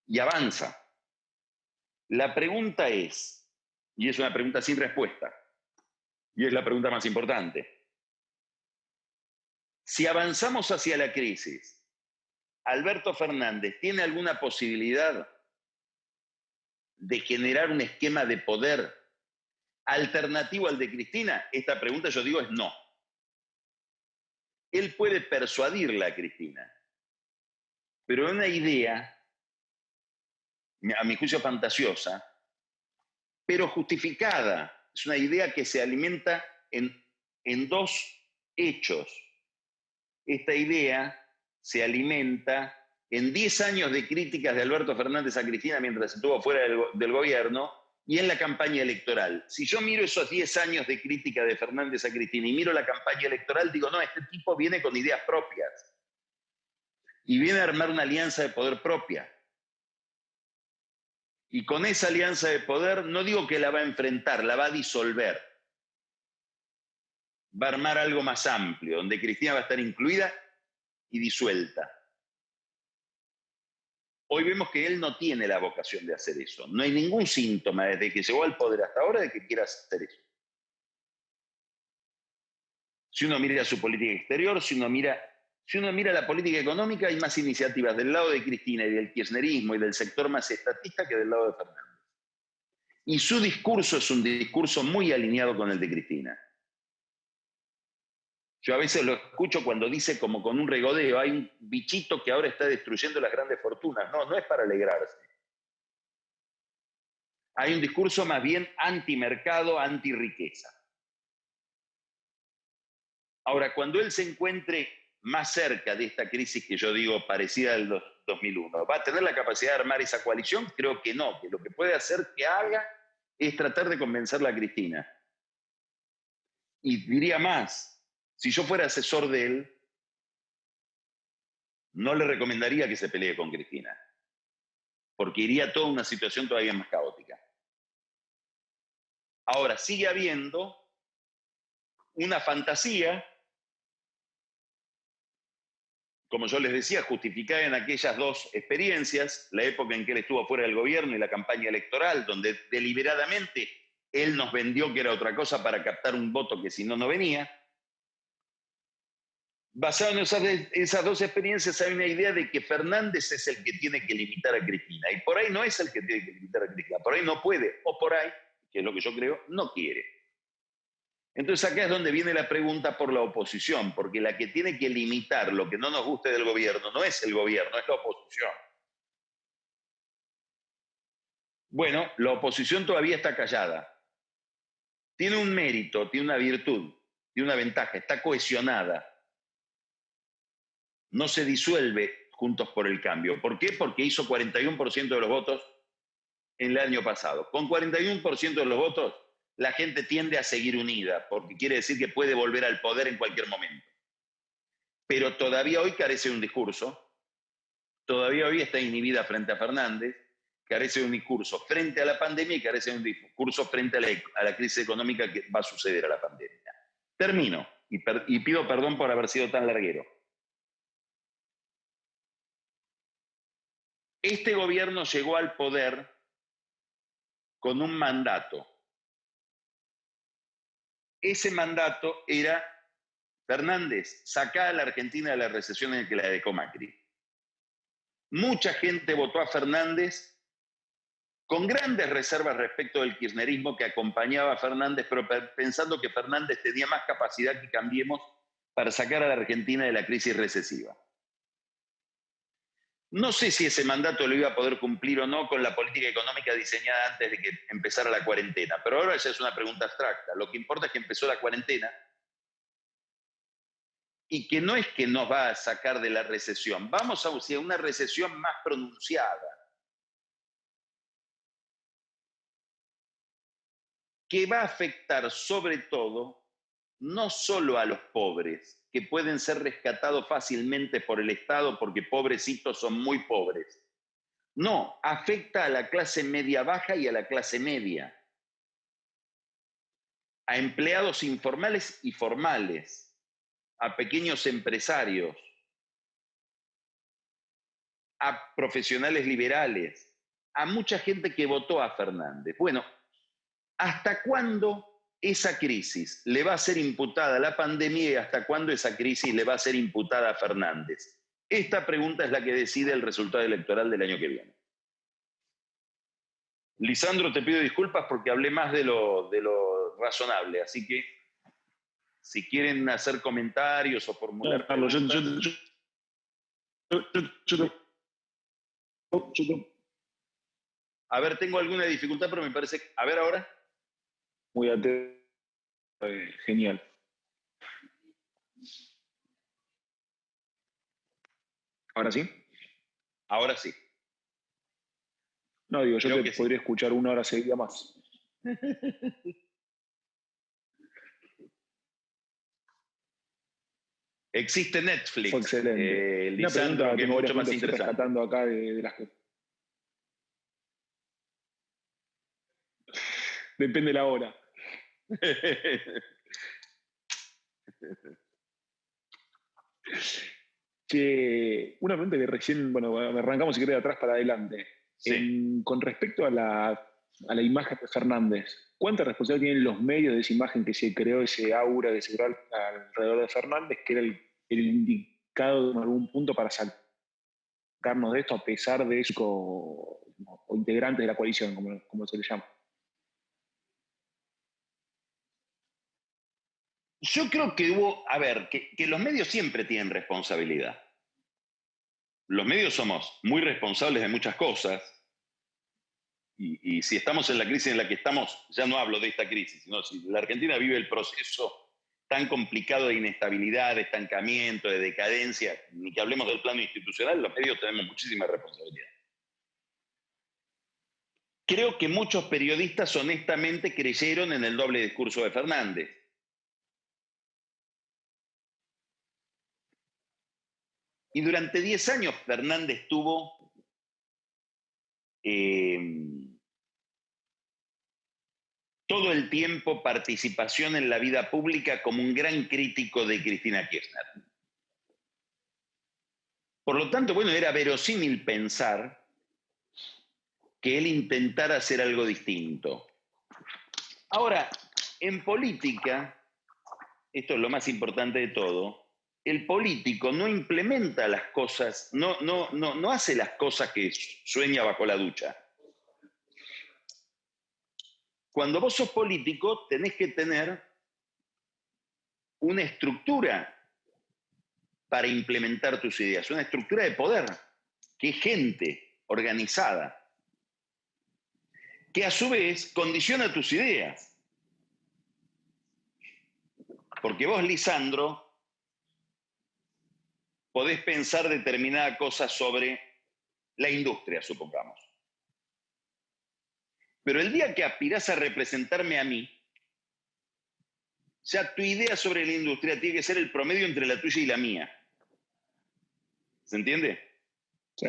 Y avanza. La pregunta es, y es una pregunta sin respuesta, y es la pregunta más importante. Si avanzamos hacia la crisis, ¿Alberto Fernández tiene alguna posibilidad de generar un esquema de poder alternativo al de Cristina? Esta pregunta yo digo es no. Él puede persuadirla a Cristina, pero es una idea, a mi juicio fantasiosa, pero justificada. Es una idea que se alimenta en dos hechos. Esta idea se alimenta en 10 años de críticas de Alberto Fernández a Cristina mientras estuvo fuera del gobierno y en la campaña electoral. Si yo miro esos 10 años de crítica de Fernández a Cristina y miro la campaña electoral, digo, no, este tipo viene con ideas propias y viene a armar una alianza de poder propia. Y con esa alianza de poder, no digo que la va a enfrentar, la va a disolver. Va a armar algo más amplio, donde Cristina va a estar incluida y disuelta. Hoy vemos que él no tiene la vocación de hacer eso. No hay ningún síntoma desde que llegó al poder hasta ahora de que quiera hacer eso. Si uno mira su política exterior, si uno mira la política económica, hay más iniciativas del lado de Cristina y del kirchnerismo y del sector más estatista que del lado de Fernández. Y su discurso es un discurso muy alineado con el de Cristina. Yo a veces lo escucho cuando dice como con un regodeo, hay un bichito que ahora está destruyendo las grandes fortunas. No, no es para alegrarse. Hay un discurso más bien antimercado, antirriqueza. Ahora, cuando él se encuentre más cerca de esta crisis que yo digo parecida al 2001, ¿va a tener la capacidad de armar esa coalición? Creo que no, que lo que puede hacer que haga es tratar de convencerla a Cristina. Y diría más, si yo fuera asesor de él, no le recomendaría que se pelee con Cristina, porque iría toda una situación todavía más caótica. Ahora, sigue habiendo una fantasía, como yo les decía, justificada en aquellas dos experiencias, la época en que él estuvo fuera del gobierno y la campaña electoral, donde deliberadamente él nos vendió que era otra cosa para captar un voto que si no, no venía. Basado en esas dos experiencias hay una idea de que Fernández es el que tiene que limitar a Cristina, y por ahí no es el que tiene que limitar a Cristina, por ahí no puede, o por ahí, que es lo que yo creo, no quiere. Entonces acá es donde viene la pregunta por la oposición, porque la que tiene que limitar lo que no nos guste del gobierno no es el gobierno, es la oposición. Bueno, la oposición todavía está callada. Tiene un mérito, tiene una virtud, tiene una ventaja, está cohesionada. No se disuelve Juntos por el Cambio. ¿Por qué? Porque hizo 41% de los votos en el año pasado. Con 41% de los votos, la gente tiende a seguir unida, porque quiere decir que puede volver al poder en cualquier momento. Pero todavía hoy carece de un discurso, todavía hoy está inhibida frente a Fernández, carece de un discurso frente a la pandemia y carece de un discurso frente a la crisis económica que va a suceder a la pandemia. Termino y pido perdón por haber sido tan larguero. Este gobierno llegó al poder con un mandato. Ese mandato era: Fernández, sacá a la Argentina de la recesión en la que la dejó Macri. Mucha gente votó a Fernández con grandes reservas respecto del kirchnerismo que acompañaba a Fernández, pero pensando que Fernández tenía más capacidad que Cambiemos para sacar a la Argentina de la crisis recesiva. No sé si ese mandato lo iba a poder cumplir o no con la política económica diseñada antes de que empezara la cuarentena, pero ahora ya es una pregunta abstracta. Lo que importa es que empezó la cuarentena y que no es que nos va a sacar de la recesión, vamos hacia una recesión más pronunciada, que va a afectar sobre todo no solo a los pobres, que pueden ser rescatados fácilmente por el Estado porque pobrecitos son muy pobres. No, afecta a la clase media baja y a la clase media, a empleados informales y formales, a pequeños empresarios, a profesionales liberales, a mucha gente que votó a Fernández. Bueno, ¿hasta cuándo esa crisis le va a ser imputada a la pandemia y hasta cuándo esa crisis le va a ser imputada a Fernández? Esta pregunta es la que decide el resultado electoral del año que viene. Lisandro, te pido disculpas porque hablé más de lo razonable, así que si quieren hacer comentarios o formular Carlos, preguntas... A ver, tengo alguna dificultad, pero me parece... A ver, ahora. Muy atento. Genial. ¿Ahora sí? Ahora sí. No, digo, yo Creo te que podría sí. escuchar 1 hora seguida más. Existe Netflix. Fue excelente. Una Lisandro, pregunta, que es tengo mucho varias más preguntas que estoy interesante. rescatando acá de las que... Depende de la hora. Che, una pregunta que recién, bueno, arrancamos si querés de atrás para adelante. Sí. Con respecto a la imagen de Fernández, ¿cuánta responsabilidad tienen los medios de esa imagen que se creó, ese aura que se creó alrededor de Fernández, que era el indicado en algún punto para sacarnos de esto a pesar de eso, o integrantes de la coalición, como se le llama? Yo creo que hubo, a ver, que los medios siempre tienen responsabilidad. Los medios somos muy responsables de muchas cosas y si estamos en la crisis en la que estamos, ya no hablo de esta crisis, sino si la Argentina vive el proceso tan complicado de inestabilidad, de estancamiento, de decadencia, ni que hablemos del plano institucional, los medios tenemos muchísima responsabilidad. Creo que muchos periodistas honestamente creyeron en el doble discurso de Fernández. Y durante 10 años Fernández tuvo todo el tiempo participación en la vida pública como un gran crítico de Cristina Kirchner. Por lo tanto, bueno, era verosímil pensar que él intentara hacer algo distinto. Ahora, en política, esto es lo más importante de todo, el político no implementa las cosas, no hace las cosas que sueña bajo la ducha. Cuando vos sos político, tenés que tener una estructura para implementar tus ideas, una estructura de poder, que es gente organizada, que a su vez condiciona tus ideas. Porque vos, Lisandro, podés pensar determinada cosa sobre la industria, supongamos. Pero el día que aspirás a representarme a mí, ya tu idea sobre la industria tiene que ser el promedio entre la tuya y la mía. ¿Se entiende? Sí.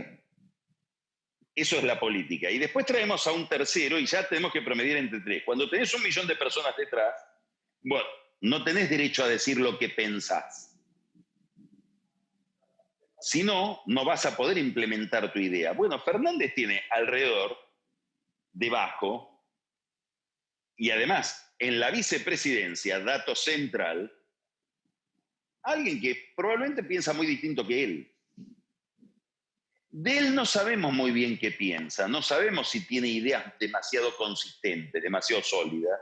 Eso es la política. Y después traemos a un tercero y ya tenemos que promediar entre tres. Cuando tenés 1 millón de personas detrás, bueno, no tenés derecho a decir lo que pensás. Si no, no vas a poder implementar tu idea. Bueno, Fernández tiene alrededor, debajo, y además en la vicepresidencia, dato central, alguien que probablemente piensa muy distinto que él. De él no sabemos muy bien qué piensa, no sabemos si tiene ideas demasiado consistentes, demasiado sólidas,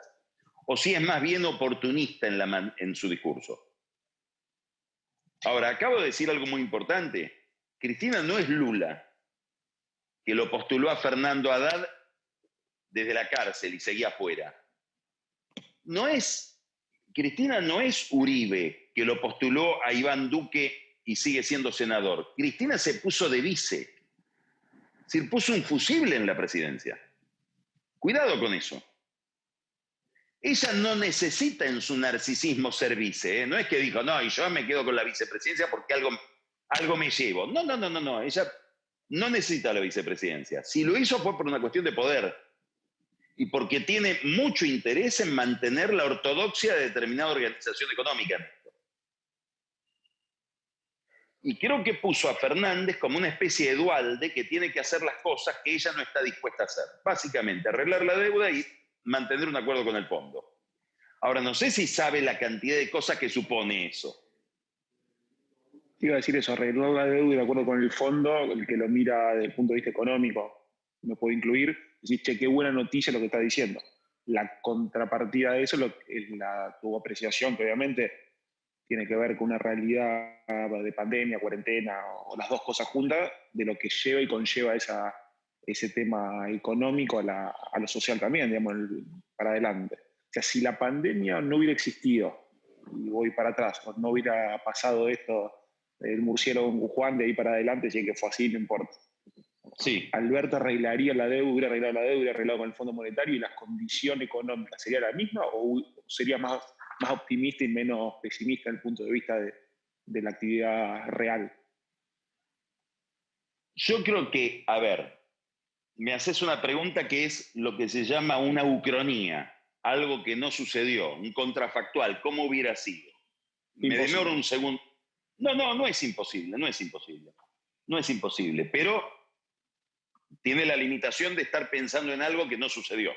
o si es más bien oportunista en su discurso. Ahora, acabo de decir algo muy importante. Cristina no es Lula, que lo postuló a Fernando Haddad desde la cárcel y seguía afuera. Cristina no es Uribe, que lo postuló a Iván Duque y sigue siendo senador. Cristina se puso de vice. Es decir, puso un fusible en la presidencia. Cuidado con eso. Ella no necesita en su narcisismo ser vice. No es que dijo, no, y yo me quedo con la vicepresidencia porque algo me llevo. No. Ella no necesita la vicepresidencia. Si lo hizo fue por una cuestión de poder y porque tiene mucho interés en mantener la ortodoxia de determinada organización económica. Y creo que puso a Fernández como una especie de Dualde que tiene que hacer las cosas que ella no está dispuesta a hacer. Básicamente, arreglar la deuda y mantener un acuerdo con el fondo. Ahora, no sé si sabe la cantidad de cosas que supone eso. Iba a decir eso, arreglar la deuda de acuerdo con el fondo, el que lo mira desde el punto de vista económico, no puede incluir, decir, che, qué buena noticia lo que está diciendo. La contrapartida de eso es tu apreciación, que obviamente tiene que ver con una realidad de pandemia, cuarentena, o las dos cosas juntas, de lo que lleva y conlleva ese tema económico a lo social también, digamos, para adelante. O sea, si la pandemia no hubiera existido, y voy para atrás, o no hubiera pasado esto, el murciélago en Wuhan, de ahí para adelante, si es que fue así, no importa. Sí. Alberto arreglaría la deuda, hubiera arreglado con el Fondo Monetario y la condición económica sería la misma o sería más optimista y menos pesimista desde el punto de vista de la actividad real? Yo creo que, a ver, me haces una pregunta que es lo que se llama una ucronía, algo que no sucedió, un contrafactual, ¿cómo hubiera sido? Me demoro un segundo. No es imposible, no es imposible. No es imposible, pero tiene la limitación de estar pensando en algo que no sucedió.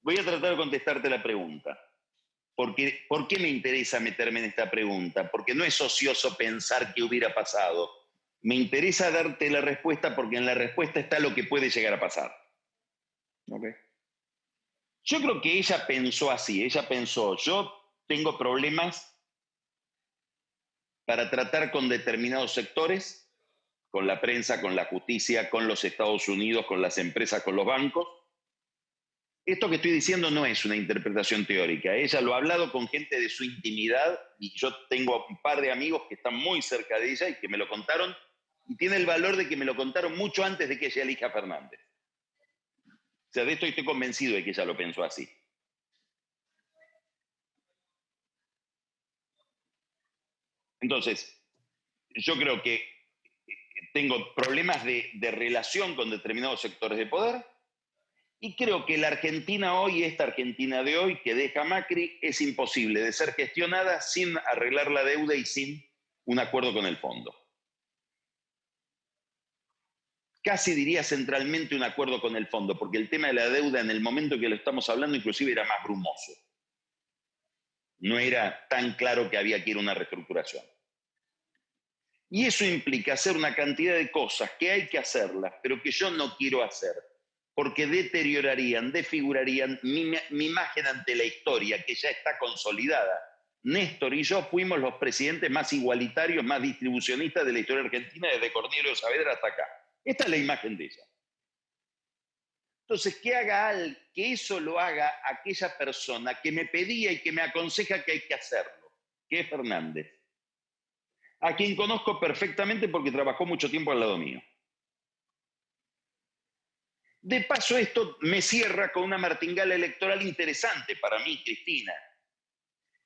Voy a tratar de contestarte la pregunta. ¿Por qué me interesa meterme en esta pregunta? Porque no es ocioso pensar qué hubiera pasado. Me interesa darte la respuesta porque en la respuesta está lo que puede llegar a pasar. Okay. Yo creo que ella pensó así. Ella pensó, yo tengo problemas para tratar con determinados sectores, con la prensa, con la justicia, con los Estados Unidos, con las empresas, con los bancos. Esto que estoy diciendo no es una interpretación teórica. Ella lo ha hablado con gente de su intimidad y yo tengo un par de amigos que están muy cerca de ella y que me lo contaron y tiene el valor de que me lo contaron mucho antes de que ella elija a Fernández. O sea, de esto estoy convencido de que ella lo pensó así. Entonces, yo creo que tengo problemas de relación con determinados sectores de poder y creo que la Argentina hoy, esta Argentina de hoy que deja Macri, es imposible de ser gestionada sin arreglar la deuda y sin un acuerdo con el fondo. Casi diría centralmente un acuerdo con el fondo, porque el tema de la deuda en el momento que lo estamos hablando inclusive era más brumoso. No era tan claro que había que ir a una reestructuración. Y eso implica hacer una cantidad de cosas que hay que hacerlas, pero que yo no quiero hacer, porque deteriorarían, desfigurarían mi imagen ante la historia, que ya está consolidada. Néstor y yo fuimos los presidentes más igualitarios, más distribucionistas de la historia argentina, desde Cornelio Saavedra hasta acá. Esta es la imagen de ella. Entonces, que eso lo haga aquella persona que me pedía y que me aconseja que hay que hacerlo, que es Fernández, a quien conozco perfectamente porque trabajó mucho tiempo al lado mío. De paso, esto me cierra con una martingala electoral interesante para mí, Cristina,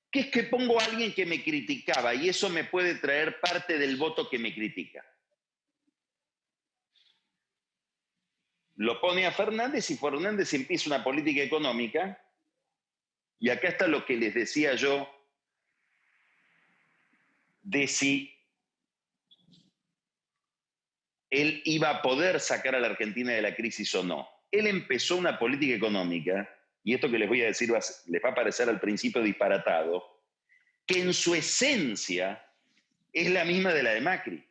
que es que pongo a alguien que me criticaba y eso me puede traer parte del voto que me critica. Lo pone a Fernández y Fernández empieza una política económica y acá está lo que les decía yo de si él iba a poder sacar a la Argentina de la crisis o no. Él empezó una política económica, y esto que les voy a decir les va a parecer al principio disparatado, que en su esencia es la misma de la de Macri.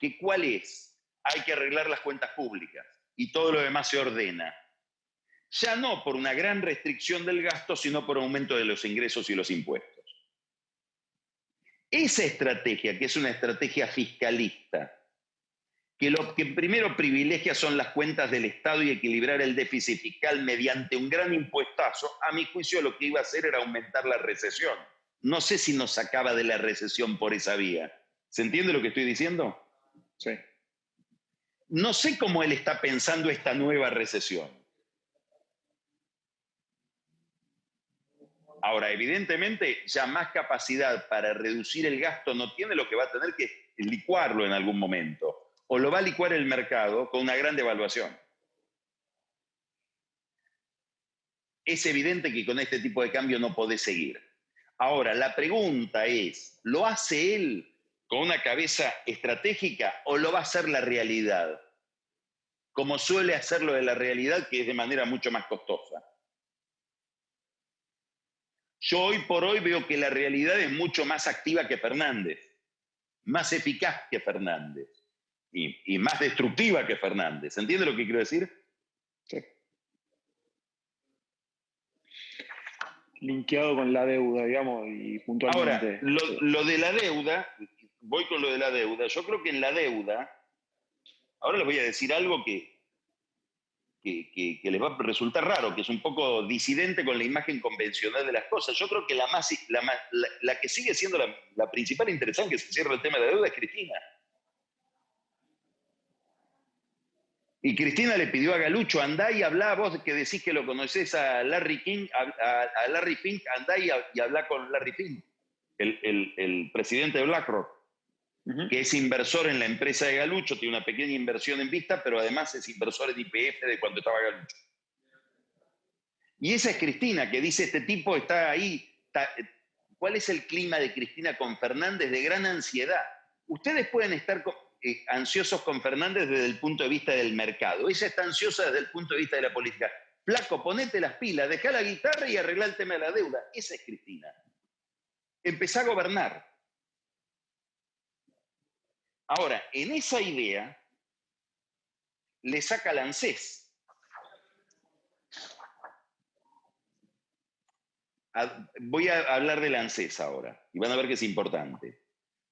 ¿Que cuál es? Hay que arreglar las cuentas públicas y todo lo demás se ordena. Ya no por una gran restricción del gasto, sino por aumento de los ingresos y los impuestos. Esa estrategia, que es una estrategia fiscalista, que lo que primero privilegia son las cuentas del Estado y equilibrar el déficit fiscal mediante un gran impuestazo, a mi juicio lo que iba a hacer era aumentar la recesión. No sé si nos sacaba de la recesión por esa vía. ¿Se entiende lo que estoy diciendo? Sí. No sé cómo él está pensando esta nueva recesión. Ahora, evidentemente, ya más capacidad para reducir el gasto no tiene, lo que va a tener que licuarlo en algún momento. O lo va a licuar el mercado con una gran devaluación. Es evidente que con este tipo de cambio no podés seguir. Ahora, la pregunta es, ¿lo hace él con una cabeza estratégica o lo va a hacer la realidad? Como suele hacerlo de la realidad, que es de manera mucho más costosa. Yo hoy por hoy veo que la realidad es mucho más activa que Fernández, más eficaz que Fernández y más destructiva que Fernández. ¿Entiende lo que quiero decir? Sí. Linkeado con la deuda, digamos, y puntualmente. Ahora, lo de la deuda, voy con lo de la deuda. Yo creo que en la deuda, ahora les voy a decir algo que les va a resultar raro, que es un poco disidente con la imagen convencional de las cosas. Yo creo que la que sigue siendo la principal interesante que se cierra el tema de la deuda es Cristina. Y Cristina le pidió a Galucho, andá y hablá, vos que decís que lo conocés a Larry King, a Larry Fink, andá y hablá con Larry Fink, el presidente de BlackRock, que es inversor en la empresa de Galucho, tiene una pequeña inversión en Vista, pero además es inversor en YPF de cuando estaba Galucho. Y esa es Cristina, que dice, este tipo está ahí. ¿Cuál es el clima de Cristina con Fernández? De gran ansiedad. Ustedes pueden estar ansiosos con Fernández desde el punto de vista del mercado. Ella está ansiosa desde el punto de vista de la política. Flaco, ponete las pilas, dejá la guitarra y arreglá el tema de la deuda. Esa es Cristina. Empezá a gobernar. Ahora, en esa idea, le saca el ANSES. Voy a hablar del ANSES ahora, y van a ver que es importante.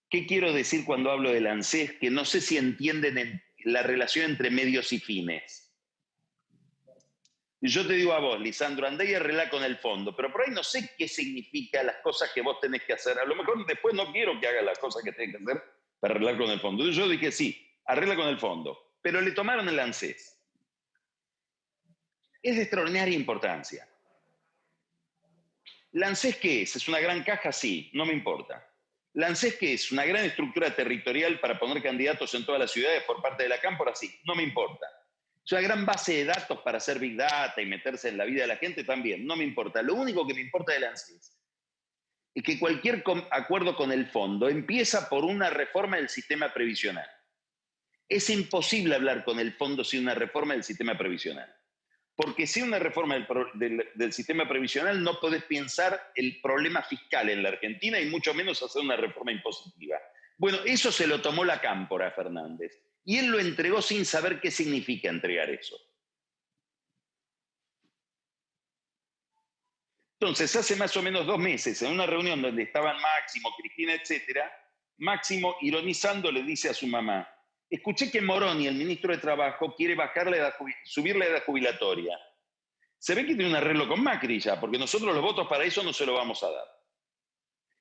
¿Qué quiero decir cuando hablo del ANSES? Que no sé si entienden la relación entre medios y fines. Yo te digo a vos, Lisandro, andá y arreglá con el fondo, pero por ahí no sé qué significa las cosas que vos tenés que hacer. A lo mejor después no quiero que hagas las cosas que tenés que hacer para arreglar con el fondo. Yo dije, sí, arregla con el fondo, pero le tomaron el ANSES. Es de extraordinaria importancia. ¿La ANSES qué es? ¿Es una gran caja? Sí, no me importa. ¿La ANSES qué es? ¿Una gran estructura territorial para poner candidatos en todas las ciudades por parte de la Cámpora? Sí, no me importa. ¿Es una gran base de datos para hacer Big Data y meterse en la vida de la gente? También, no me importa. Lo único que me importa de la ANSES es que cualquier acuerdo con el fondo empieza por una reforma del sistema previsional. Es imposible hablar con el fondo sin una reforma del sistema previsional. Porque sin una reforma del sistema previsional no podés pensar el problema fiscal en la Argentina y mucho menos hacer una reforma impositiva. Bueno, eso se lo tomó la Cámpora a Fernández y él lo entregó sin saber qué significa entregar eso. Entonces, hace más o menos 2 meses, en una reunión donde estaban Máximo, Cristina, etcétera, Máximo, ironizando, le dice a su mamá, escuché que Moroni, el ministro de Trabajo, quiere subir la edad jubilatoria. Se ve que tiene un arreglo con Macri ya, porque nosotros los votos para eso no se lo vamos a dar.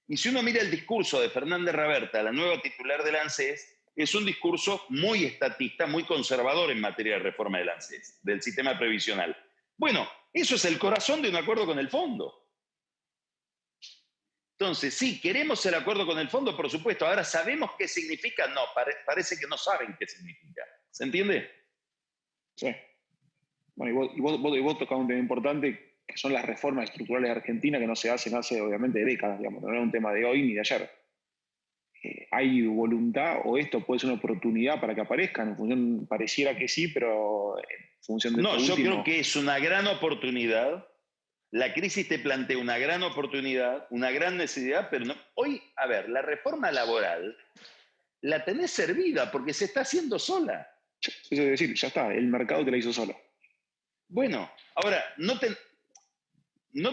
Y si uno mira el discurso de Fernández Raberta, la nueva titular del ANSES, es un discurso muy estatista, muy conservador en materia de reforma del ANSES, del sistema previsional. Bueno, eso es el corazón de un acuerdo con el fondo. Entonces, sí, queremos el acuerdo con el fondo, por supuesto. Ahora, ¿sabemos qué significa? No, parece que no saben qué significa. ¿Se entiende? Sí. Bueno, y vos tocás un tema importante, que son las reformas estructurales de Argentina, que no se hacen hace, obviamente, décadas, digamos, no es un tema de hoy ni de ayer. ¿Hay voluntad o esto puede ser una oportunidad para que aparezcan? En función, pareciera que sí, pero en función de No, esto yo último... creo que es una gran oportunidad. La crisis te plantea una gran oportunidad, una gran necesidad, pero no. Hoy, a ver, la reforma laboral la tenés servida porque se está haciendo sola. Es decir, ya está, el mercado te la hizo solo. Bueno, ahora, no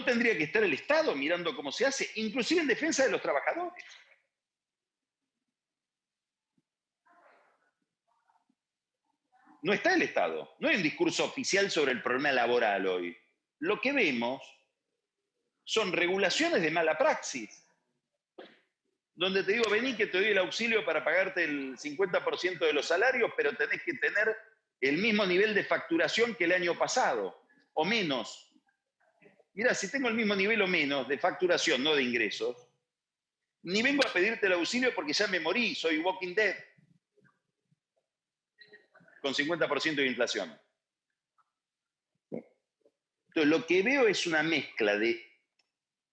tendría que estar el Estado mirando cómo se hace, inclusive en defensa de los trabajadores. No está el Estado, no hay un discurso oficial sobre el problema laboral hoy. Lo que vemos son regulaciones de mala praxis, donde te digo, vení que te doy el auxilio para pagarte el 50% de los salarios, pero tenés que tener el mismo nivel de facturación que el año pasado, o menos. Mira, si tengo el mismo nivel o menos de facturación, no de ingresos, ni vengo a pedirte el auxilio porque ya me morí, soy Walking Dead, con 50% de inflación. Entonces, lo que veo es una mezcla de,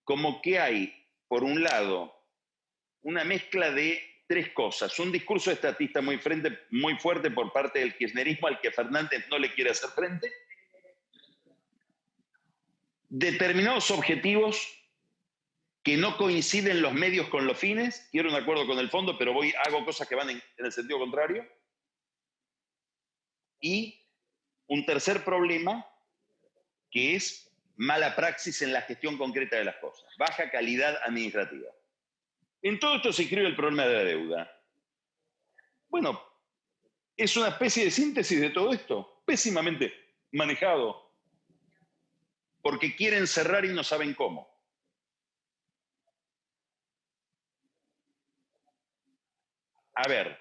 como que hay, por un lado, una mezcla de tres cosas. Un discurso estatista muy fuerte por parte del kirchnerismo al que Fernández no le quiere hacer frente. Determinados objetivos que no coinciden los medios con los fines. Quiero un acuerdo con el fondo, pero hago cosas que van en el sentido contrario. Y un tercer problema, que es mala praxis en la gestión concreta de las cosas. Baja calidad administrativa. En todo esto se inscribe el problema de la deuda. Bueno, es una especie de síntesis de todo esto, pésimamente manejado, porque quieren cerrar y no saben cómo. A ver,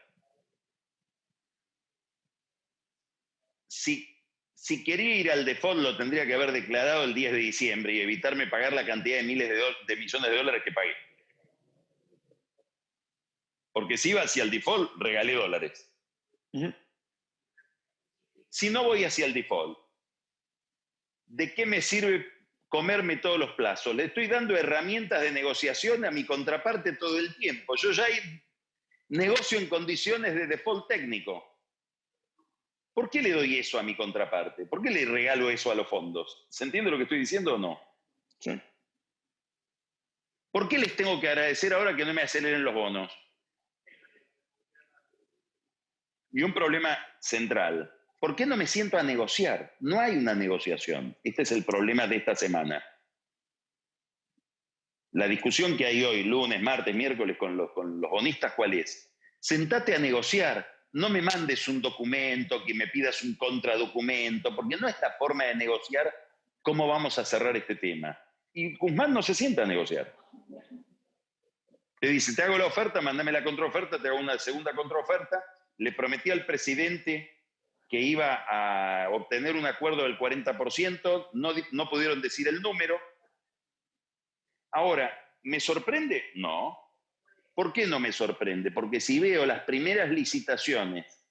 si quería ir al default lo tendría que haber declarado el 10 de diciembre y evitarme pagar la cantidad de miles de millones de dólares que pagué. Porque si iba hacia el default, regalé dólares. Si no voy hacia el default, ¿de qué me sirve comerme todos los plazos? Le estoy dando herramientas de negociación a mi contraparte todo el tiempo. Yo ya negocio en condiciones de default técnico. ¿Por qué le doy eso a mi contraparte? ¿Por qué le regalo eso a los fondos? ¿Se entiende lo que estoy diciendo o no? Sí. ¿Por qué les tengo que agradecer ahora que no me aceleren los bonos? Y un problema central. ¿Por qué no me siento a negociar? No hay una negociación. Este es el problema de esta semana. La discusión que hay hoy, lunes, martes, miércoles, con los bonistas, ¿cuál es? Sentate a negociar. No me mandes un documento, que me pidas un contradocumento, porque no es la forma de negociar cómo vamos a cerrar este tema. Y Guzmán no se sienta a negociar. Te dice, te hago la oferta, mándame la contraoferta, te hago una segunda contraoferta. Le prometí al presidente que iba a obtener un acuerdo del 40%, no pudieron decir el número. Ahora, ¿me sorprende? No. ¿Por qué no me sorprende? Porque si veo las primeras licitaciones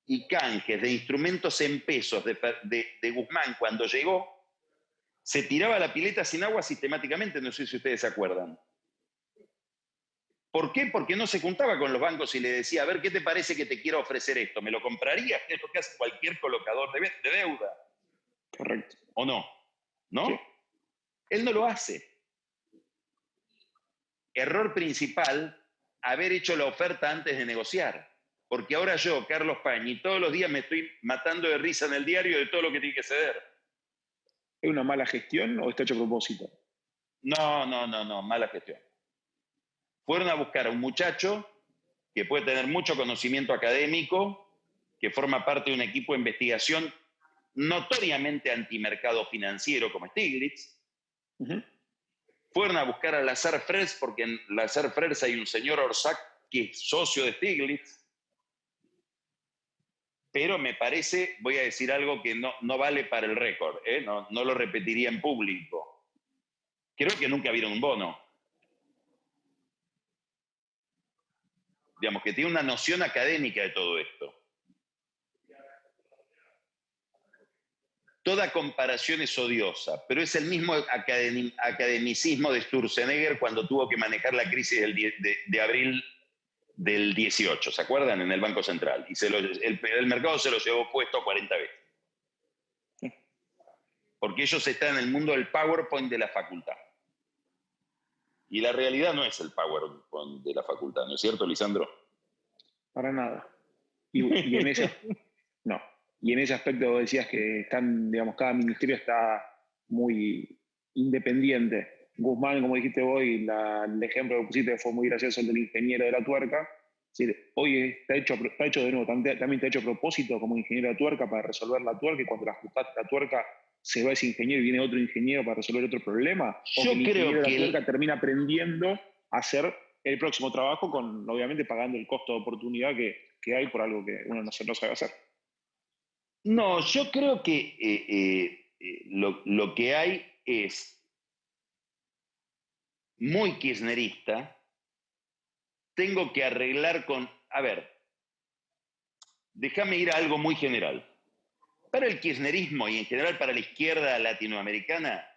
y canjes de instrumentos en pesos de Guzmán cuando llegó, se tiraba la pileta sin agua sistemáticamente, no sé si ustedes se acuerdan. ¿Por qué? Porque no se juntaba con los bancos y le decía, a ver, ¿qué te parece que te quiero ofrecer esto? ¿Me lo comprarías? Es lo que hace cualquier colocador de deuda. Correcto. ¿O no? ¿No? Sí. Él no lo hace. Error principal, haber hecho la oferta antes de negociar. Porque ahora yo, Carlos Pañi, todos los días me estoy matando de risa en el diario de todo lo que tiene que ceder. ¿Es una mala gestión o está hecho a propósito? No, mala gestión. Fueron a buscar a un muchacho que puede tener mucho conocimiento académico, que forma parte de un equipo de investigación notoriamente antimercado financiero como Stiglitz. Fueron a buscar a Lazar Frers, porque en Lazar Frers hay un señor Orsac que es socio de Stiglitz. Pero me parece, voy a decir algo que no vale para el récord, no lo repetiría en público. Creo que nunca vieron un bono. Digamos que tiene una noción académica de todo esto. Toda comparación es odiosa, pero es el mismo academicismo de Sturzenegger cuando tuvo que manejar la crisis de abril del 18, ¿se acuerdan? En el Banco Central. Y el mercado se lo llevó puesto 40 veces. Porque ellos están en el mundo del PowerPoint de la facultad. Y la realidad no es el PowerPoint de la facultad, ¿no es cierto, Lisandro? para nada. Y en ese, no. Y en ese aspecto vos decías que están, digamos, cada ministerio está muy independiente. Guzmán, como dijiste vos, y el ejemplo que pusiste fue muy gracioso, el del ingeniero de la tuerca. Es decir, hoy está hecho de nuevo, también está hecho a propósito como ingeniero de tuerca para resolver la tuerca, y cuando la ajustaste la tuerca se va ese ingeniero y viene otro ingeniero para resolver otro problema, o que Yo el ingeniero creo de la que tuerca termina aprendiendo a hacer el próximo trabajo, con obviamente pagando el costo de oportunidad que hay por algo que uno no sabe hacer. no, yo creo que lo que hay es muy kirchnerista. Tengo que arreglar con, a ver, déjame ir a algo muy general. Para el kirchnerismo y en general para la izquierda latinoamericana,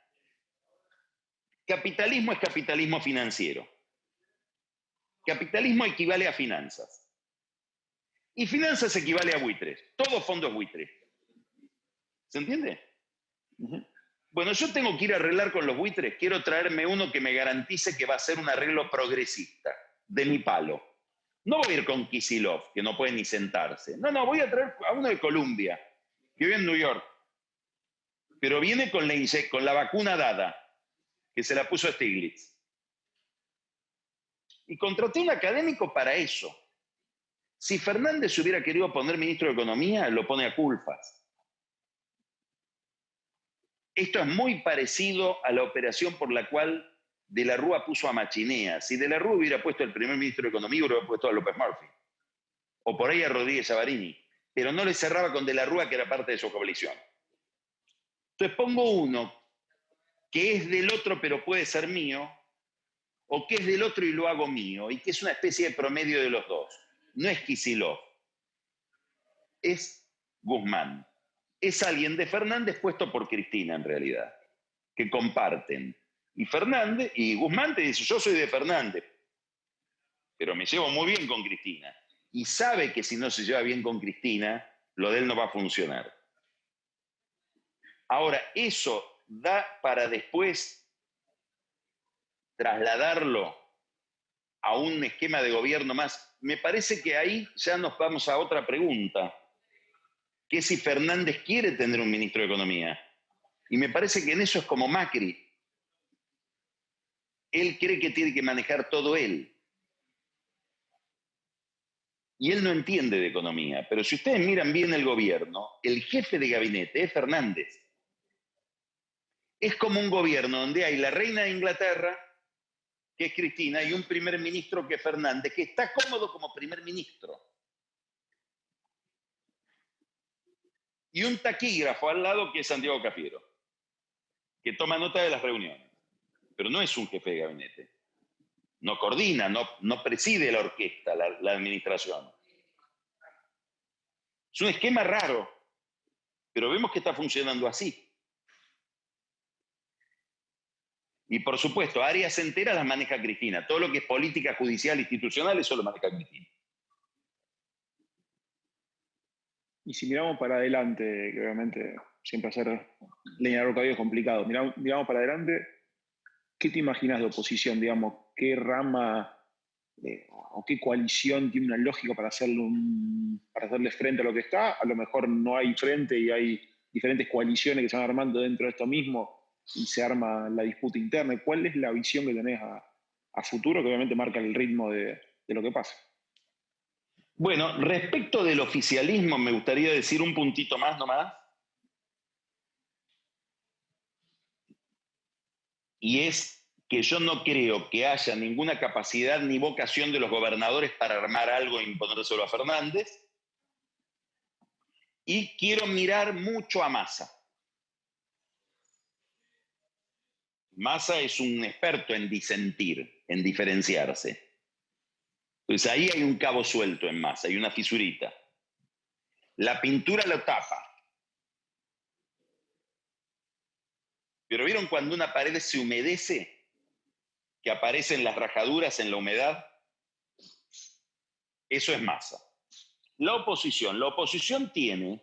capitalismo es capitalismo financiero. Capitalismo equivale a finanzas. Y finanzas equivale a buitres. Todo fondo es buitre. ¿Se entiende? Uh-huh. Bueno, yo tengo que ir a arreglar con los buitres. Quiero traerme uno que me garantice que va a ser un arreglo progresista, de mi palo. No voy a ir con Kicillof, que no puede ni sentarse. No, voy a traer a uno de Colombia, que vive en New York. Pero viene con la vacuna dada, que se la puso Stiglitz. Y contraté un académico para eso. Si Fernández hubiera querido poner ministro de Economía, lo pone a Culfas. Esto es muy parecido a la operación por la cual De la Rúa puso a Machinea. Si De la Rúa hubiera puesto el primer ministro de Economía, hubiera puesto a López Murphy. O por ahí a Rodríguez Sabarini. Pero no le cerraba con De la Rúa, que era parte de su coalición. Entonces pongo uno que es del otro pero puede ser mío, o que es del otro y lo hago mío, y que es una especie de promedio de los dos. No es Kicillof, es Guzmán. Es alguien de Fernández puesto por Cristina, en realidad, que comparten. Y Guzmán te dice, yo soy de Fernández, pero me llevo muy bien con Cristina. Y sabe que si no se lleva bien con Cristina, lo de él no va a funcionar. Ahora, eso da para después trasladarlo a un esquema de gobierno más. Me parece que ahí ya nos vamos a otra pregunta, que es si Fernández quiere tener un ministro de Economía. Y me parece que en eso es como Macri. Él cree que tiene que manejar todo él. Y él no entiende de economía. Pero si ustedes miran bien el gobierno, el jefe de gabinete es Fernández. Es como un gobierno donde hay la reina de Inglaterra, que es Cristina, y un primer ministro que es Fernández, que está cómodo como primer ministro. Y un taquígrafo al lado que es Santiago Cafiero, que toma nota de las reuniones. Pero no es un jefe de gabinete. No coordina, no preside la orquesta, la administración. Es un esquema raro, pero vemos que está funcionando así. Y por supuesto, áreas enteras las maneja Cristina. Todo lo que es política judicial, institucional, eso lo maneja Cristina. Y si miramos para adelante, que obviamente siempre hacer leña de rocadillo es complicado, miramos para adelante, ¿qué te imaginas de oposición? Digamos, ¿qué rama o qué coalición tiene una lógica para hacerle frente a lo que está? A lo mejor no hay frente y hay diferentes coaliciones que se van armando dentro de esto mismo y se arma la disputa interna. ¿Cuál es la visión que tenés a futuro, que obviamente marca el ritmo de lo que pasa? Bueno, respecto del oficialismo, me gustaría decir un puntito más nomás. Y es que yo no creo que haya ninguna capacidad ni vocación de los gobernadores para armar algo e imponérselo a Fernández. Y quiero mirar mucho a Massa. Massa es un experto en disentir, en diferenciarse. Entonces ahí hay un cabo suelto en Massa, hay una fisurita. La pintura lo tapa. Pero ¿vieron cuando una pared se humedece? Que aparecen las rajaduras en la humedad. Eso es Massa. La oposición tiene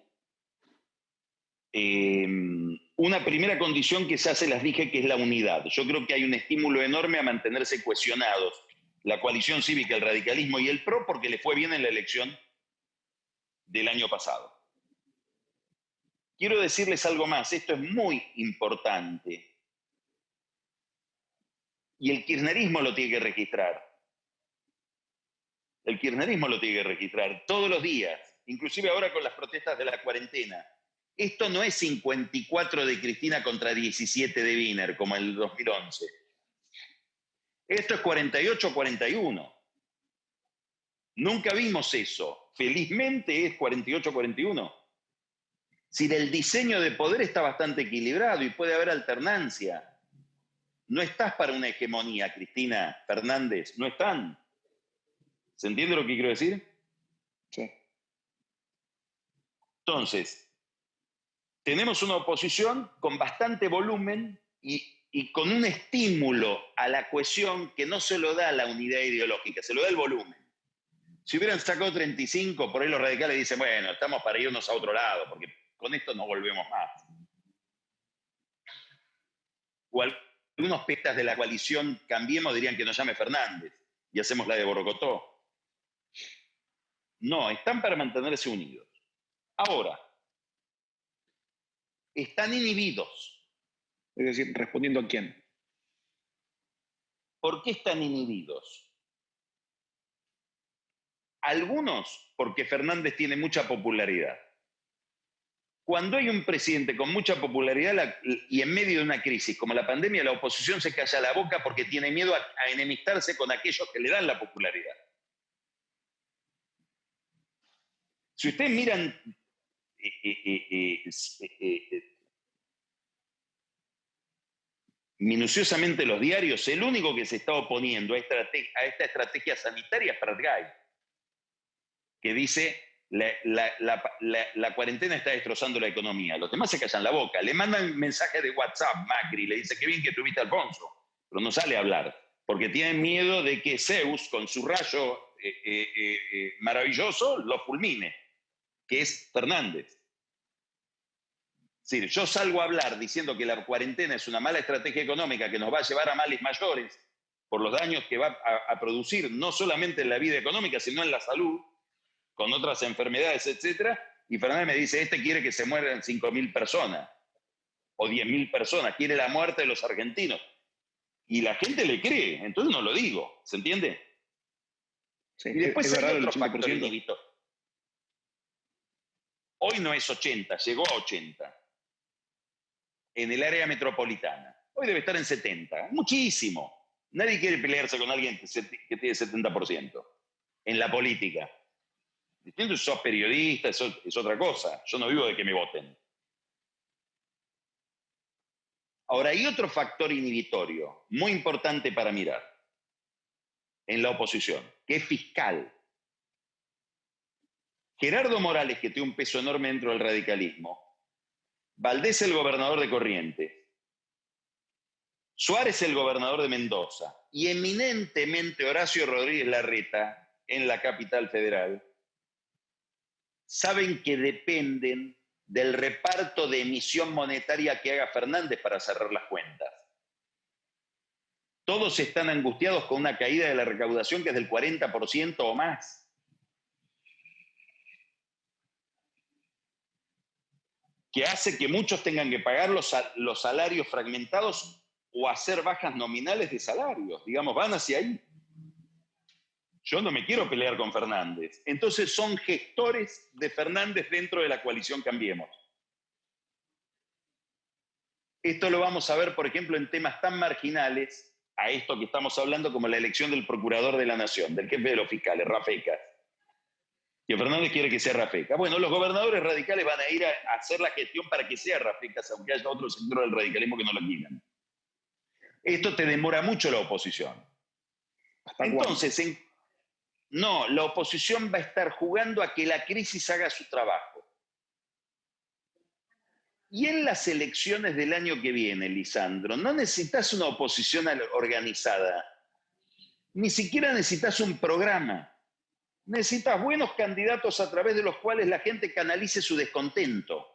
una primera condición que ya se las dije, que es la unidad. Yo creo que hay un estímulo enorme a mantenerse cohesionados la coalición cívica, el radicalismo y el PRO, porque le fue bien en la elección del año pasado. Quiero decirles algo más, esto es muy importante. Y el kirchnerismo lo tiene que registrar. El kirchnerismo lo tiene que registrar todos los días, inclusive ahora con las protestas de la cuarentena. Esto no es 54 de Cristina contra 17 de Wiener, como en el 2011. Esto es 48-41. Nunca vimos eso. Felizmente es 48-41. Si el diseño de poder está bastante equilibrado y puede haber alternancia. No estás para una hegemonía, Cristina Fernández, no están. ¿Se entiende lo que quiero decir? Sí. Entonces, tenemos una oposición con bastante volumen y con un estímulo a la cohesión que no se lo da la unidad ideológica, se lo da el volumen. Si hubieran sacado 35, por ahí los radicales dicen, bueno, estamos para irnos a otro lado, porque con esto no volvemos más. O algunos pestas de la coalición Cambiemos dirían que nos llame Fernández y hacemos la de Borocotó. No, están para mantenerse unidos. Ahora, están inhibidos. Es decir, ¿respondiendo a quién? ¿Por qué están inhibidos? Algunos, porque Fernández tiene mucha popularidad. Cuando hay un presidente con mucha popularidad y en medio de una crisis como la pandemia, la oposición se calla la boca porque tiene miedo a enemistarse con aquellos que le dan la popularidad. Si ustedes miran minuciosamente los diarios, el único que se está oponiendo a esta estrategia sanitaria es Pratgay, que dice la cuarentena está destrozando la economía. Los demás se callan la boca. Le mandan mensajes de WhatsApp, Macri, le dice qué bien que tuviste Alfonso, pero no sale a hablar, porque tienen miedo de que Zeus, con su rayo maravilloso, lo fulmine, que es Fernández. Es decir, yo salgo a hablar diciendo que la cuarentena es una mala estrategia económica que nos va a llevar a males mayores por los daños que va a producir no solamente en la vida económica, sino en la salud, con otras enfermedades, etc. Y Fernández me dice, este quiere que se mueran 5.000 personas o 10.000 personas, quiere la muerte de los argentinos. Y la gente le cree, entonces no lo digo, ¿se entiende? Sí, y después hay otro 80%. factor inhibidor. Hoy no es 80, llegó a 80 en el área metropolitana. Hoy debe estar en 70, muchísimo. Nadie quiere pelearse con alguien que tiene 70% en la política. Distinto si sos periodista, eso es otra cosa. Yo no vivo de que me voten. Ahora, hay otro factor inhibitorio muy importante para mirar en la oposición, que es fiscal. Gerardo Morales, que tiene un peso enorme dentro del radicalismo, Valdés, el gobernador de Corrientes, Suárez, el gobernador de Mendoza, y eminentemente Horacio Rodríguez Larreta, en la capital federal, saben que dependen del reparto de emisión monetaria que haga Fernández para cerrar las cuentas. Todos están angustiados con una caída de la recaudación que es del 40% o más. Que hace que muchos tengan que pagar los salarios fragmentados o hacer bajas nominales de salarios. Digamos, van hacia ahí. Yo no me quiero pelear con Fernández. Entonces son gestores de Fernández dentro de la coalición Cambiemos. Esto lo vamos a ver, por ejemplo, en temas tan marginales a esto que estamos hablando como la elección del procurador de la Nación, del jefe de los fiscales, Rafecas. Que Fernández quiere que sea Rafecas. Bueno, los gobernadores radicales van a ir a hacer la gestión para que sea Rafecas, aunque haya otro sector del radicalismo que no lo quieran. Esto te demora mucho la oposición. Entonces, no, la oposición va a estar jugando a que la crisis haga su trabajo. Y en las elecciones del año que viene, Lisandro, no necesitas una oposición organizada. Ni siquiera necesitas un programa. Necesitas buenos candidatos a través de los cuales la gente canalice su descontento.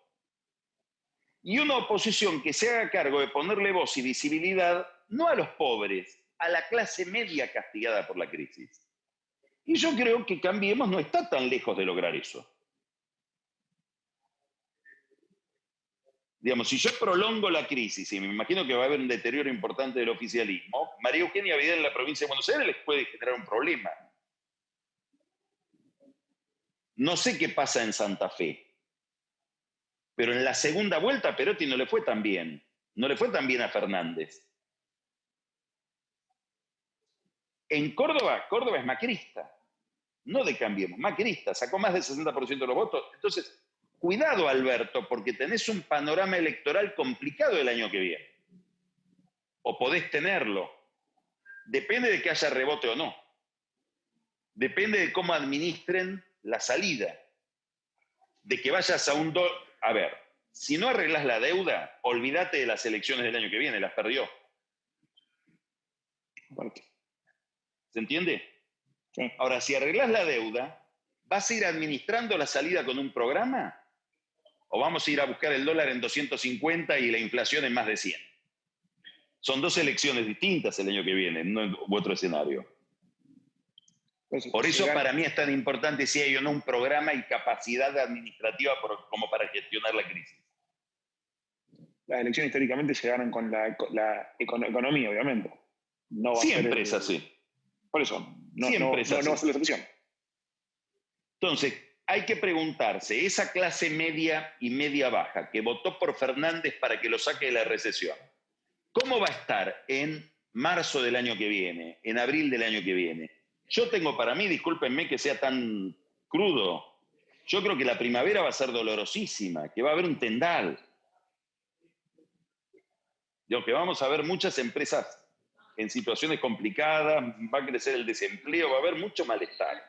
Y una oposición que se haga cargo de ponerle voz y visibilidad, no a los pobres, a la clase media castigada por la crisis. Y yo creo que Cambiemos no está tan lejos de lograr eso. Digamos, si yo prolongo la crisis, y me imagino que va a haber un deterioro importante del oficialismo, María Eugenia Vidal en la provincia de Buenos Aires les puede generar un problema. No sé qué pasa en Santa Fe, pero en la segunda vuelta a Perotti no le fue tan bien. No le fue tan bien a Fernández. En Córdoba, Córdoba es macrista, no de Cambiemos, macrista, sacó más del 60% de los votos. Entonces, cuidado, Alberto, porque tenés un panorama electoral complicado el año que viene. O podés tenerlo. Depende de que haya rebote o no. Depende de cómo administren la salida. De que vayas a un... A ver, si no arreglas la deuda, olvídate de las elecciones del año que viene, las perdió. ¿Se entiende? Sí. Ahora, si arreglas la deuda, ¿vas a ir administrando la salida con un programa? ¿O vamos a ir a buscar el dólar en 250 y la inflación en más de 100? Son dos elecciones distintas el año que viene, no en otro escenario. Por eso para mí es tan importante si hay o no un programa y capacidad administrativa como para gestionar la crisis. Las elecciones históricamente se ganan con la economía, obviamente. No va Siempre a ser es así. Por eso, no Siempre va es así. a ser la solución. Entonces, hay que preguntarse, esa clase media y media baja que votó por Fernández para que lo saque de la recesión, ¿cómo va a estar en marzo del año que viene, en abril del año que viene? Yo tengo para mí, discúlpenme que sea tan crudo, yo creo que la primavera va a ser dolorosísima, que va a haber un tendal. Digo, que vamos a ver muchas empresas en situaciones complicadas, va a crecer el desempleo, va a haber mucho malestar.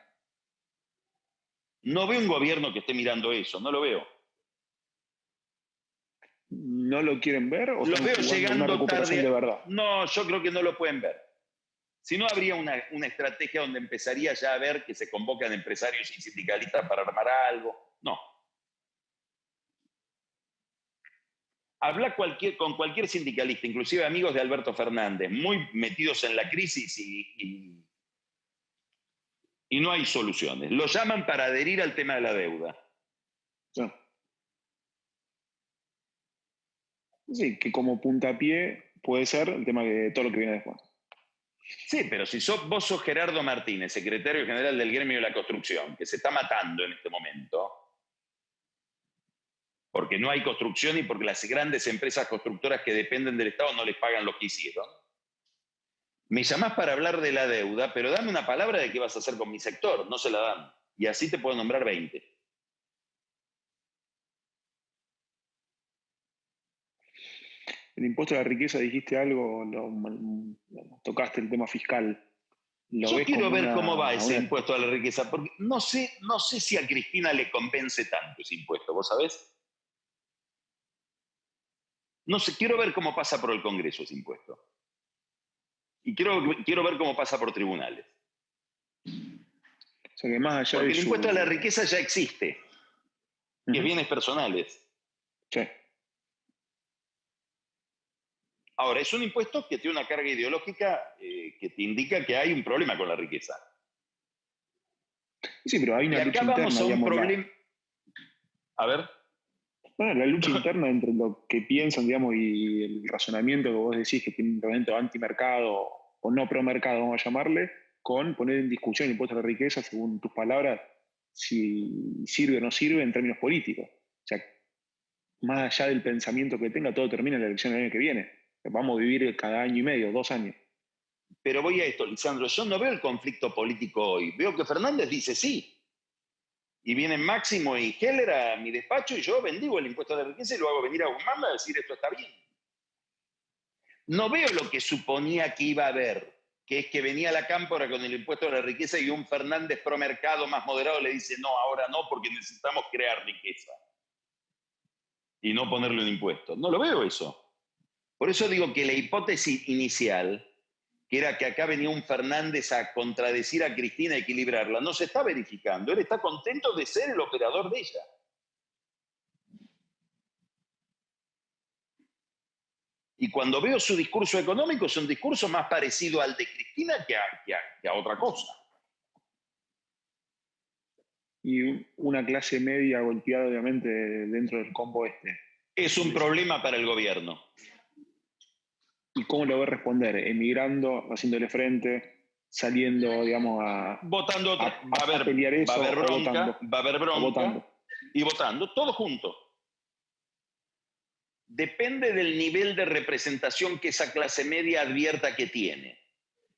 No veo un gobierno que esté mirando eso, no lo veo. ¿No lo quieren ver o lo veo llegando una recuperación tarde? De verdad? No, yo creo que no lo pueden ver. Si no, habría una estrategia donde empezaría ya a ver que se convocan empresarios y sindicalistas para armar algo. No. Habla con cualquier sindicalista, inclusive amigos de Alberto Fernández, muy metidos en la crisis y no hay soluciones. Lo llaman para adherir al tema de la deuda. Sí, que como puntapié puede ser el tema de todo lo que viene después. Sí, pero si vos sos Gerardo Martínez, secretario general del gremio de la construcción, que se está matando en este momento, porque no hay construcción y porque las grandes empresas constructoras que dependen del Estado no les pagan lo que hicieron. Me llamás para hablar de la deuda, pero dame una palabra de qué vas a hacer con mi sector, no se la dan. Y así te puedo nombrar 20. El impuesto a la riqueza, dijiste algo, tocaste el tema fiscal. Yo quiero ver cómo va ese impuesto a la riqueza, porque no sé si a Cristina le convence tanto ese impuesto, ¿vos sabés? No sé, quiero ver cómo pasa por el Congreso ese impuesto. Y quiero ver cómo pasa por tribunales. O sea, que más allá porque de el impuesto a la riqueza ya existe. Y es bienes personales. Sí. Ahora, es un impuesto que tiene una carga ideológica que te indica que hay un problema con la riqueza. Sí, pero hay una lucha interna. Vamos a un problema. A ver. Bueno, la lucha interna entre lo que piensan, digamos, y el razonamiento que vos decís que tiene un razonamiento antimercado o no promercado, vamos a llamarle, con poner en discusión el impuesto a la riqueza, según tus palabras, si sirve o no sirve en términos políticos. O sea, más allá del pensamiento que tenga, todo termina en la elección del año que viene. Vamos a vivir cada año y medio, 2 años. Pero voy a esto, Lisandro, yo no veo el conflicto político hoy. Veo que Fernández dice sí. Y vienen Máximo y Heller a mi despacho y yo bendigo el impuesto a la riqueza y lo hago venir a Guzmán a decir esto está bien. No veo lo que suponía que iba a haber, que es que venía la cámpora con el impuesto a la riqueza y un Fernández pro mercado más moderado le dice no, ahora no, porque necesitamos crear riqueza. Y no ponerle un impuesto. No lo veo eso. Por eso digo que la hipótesis inicial, que era que acá venía un Fernández a contradecir a Cristina, a equilibrarla, no se está verificando. Él está contento de ser el operador de ella. Y cuando veo su discurso económico, es un discurso más parecido al de Cristina que a otra cosa. Y una clase media golpeada, obviamente, dentro del combo este. Es un problema para el gobierno. ¿Y cómo lo va a responder? ¿Emigrando, haciéndole frente, saliendo, digamos, Votando otra. a pelear eso, va a haber bronca, votando? va a haber bronca y votando, todo junto. Depende del nivel de representación que esa clase media advierta que tiene.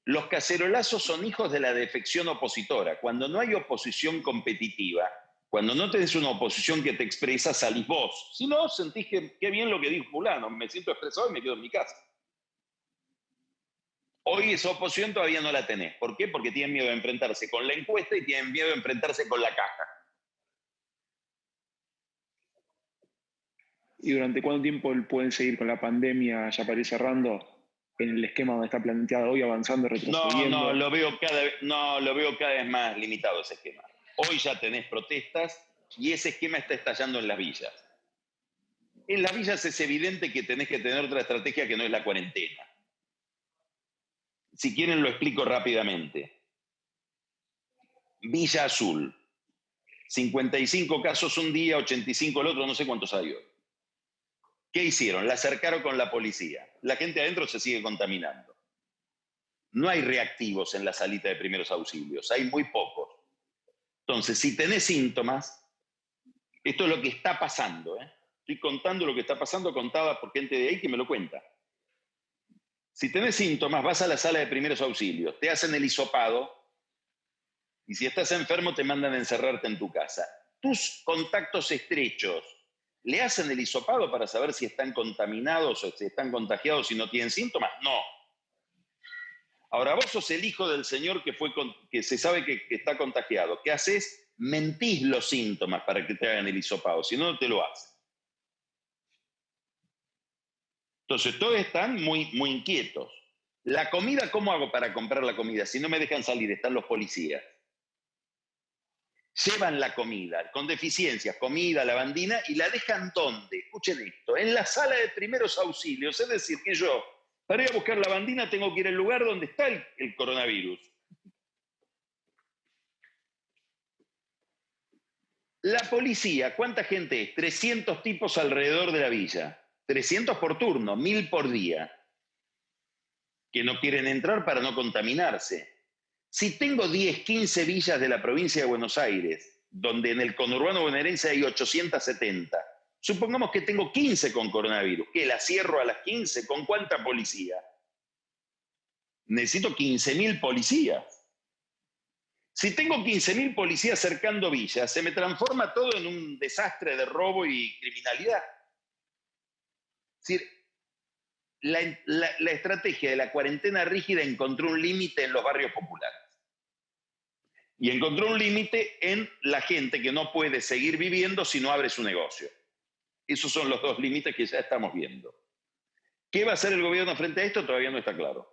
Los cacerolazos son hijos de la defección opositora. Cuando no hay oposición competitiva, cuando no tenés una oposición que te expresa, salís vos. Si no, sentís que qué bien lo que dijo fulano, me siento expresado y me quedo en mi casa. Hoy esa oposición todavía no la tenés. ¿Por qué? Porque tienen miedo de enfrentarse con la encuesta y tienen miedo de enfrentarse con la caja. ¿Y durante cuánto tiempo pueden seguir con la pandemia, ya para ir cerrando, en el esquema donde está planteado hoy, avanzando, retrocediendo? No, lo veo cada vez más limitado ese esquema. Hoy ya tenés protestas y ese esquema está estallando en las villas. En las villas es evidente que tenés que tener otra estrategia que no es la cuarentena. Si quieren lo explico rápidamente. Villa Azul, 55 casos un día, 85 el otro, no sé cuántos hay hoy. ¿Qué hicieron? La acercaron con la policía. La gente adentro se sigue contaminando. No hay reactivos en la salita de primeros auxilios, hay muy pocos. Entonces, si tenés síntomas, esto es lo que está pasando. Estoy contando lo que está pasando, contada por gente de ahí que me lo cuenta. Si tenés síntomas, vas a la sala de primeros auxilios, te hacen el hisopado y si estás enfermo te mandan a encerrarte en tu casa. Tus contactos estrechos, ¿le hacen el hisopado para saber si están contaminados o si están contagiados y no tienen síntomas? No. Ahora, vos sos el hijo del señor que se sabe que está contagiado. ¿Qué haces? Mentís los síntomas para que te hagan el hisopado, si no, no te lo hacen. Entonces, todos están muy, muy inquietos. La comida, ¿cómo hago para comprar la comida? Si no me dejan salir, están los policías. Llevan la comida con deficiencias, comida, lavandina, y la dejan ¿dónde? Escuchen esto, en la sala de primeros auxilios. Es decir, que yo, para ir a buscar lavandina, tengo que ir al lugar donde está el coronavirus. La policía, ¿cuánta gente es? 300 tipos alrededor de la villa. 300 por turno, 1000 por día. Que no quieren entrar para no contaminarse. Si tengo 10, 15 villas de la provincia de Buenos Aires, donde en el conurbano bonaerense hay 870, supongamos que tengo 15 con coronavirus, que la cierro a las 15, ¿con cuánta policía? Necesito 15.000 policías. Si tengo 15.000 policías cercando villas, se me transforma todo en un desastre de robo y criminalidad. Es decir, la estrategia de la cuarentena rígida encontró un límite en los barrios populares. Y encontró un límite en la gente que no puede seguir viviendo si no abre su negocio. Esos son los dos límites que ya estamos viendo. ¿Qué va a hacer el gobierno frente a esto? Todavía no está claro.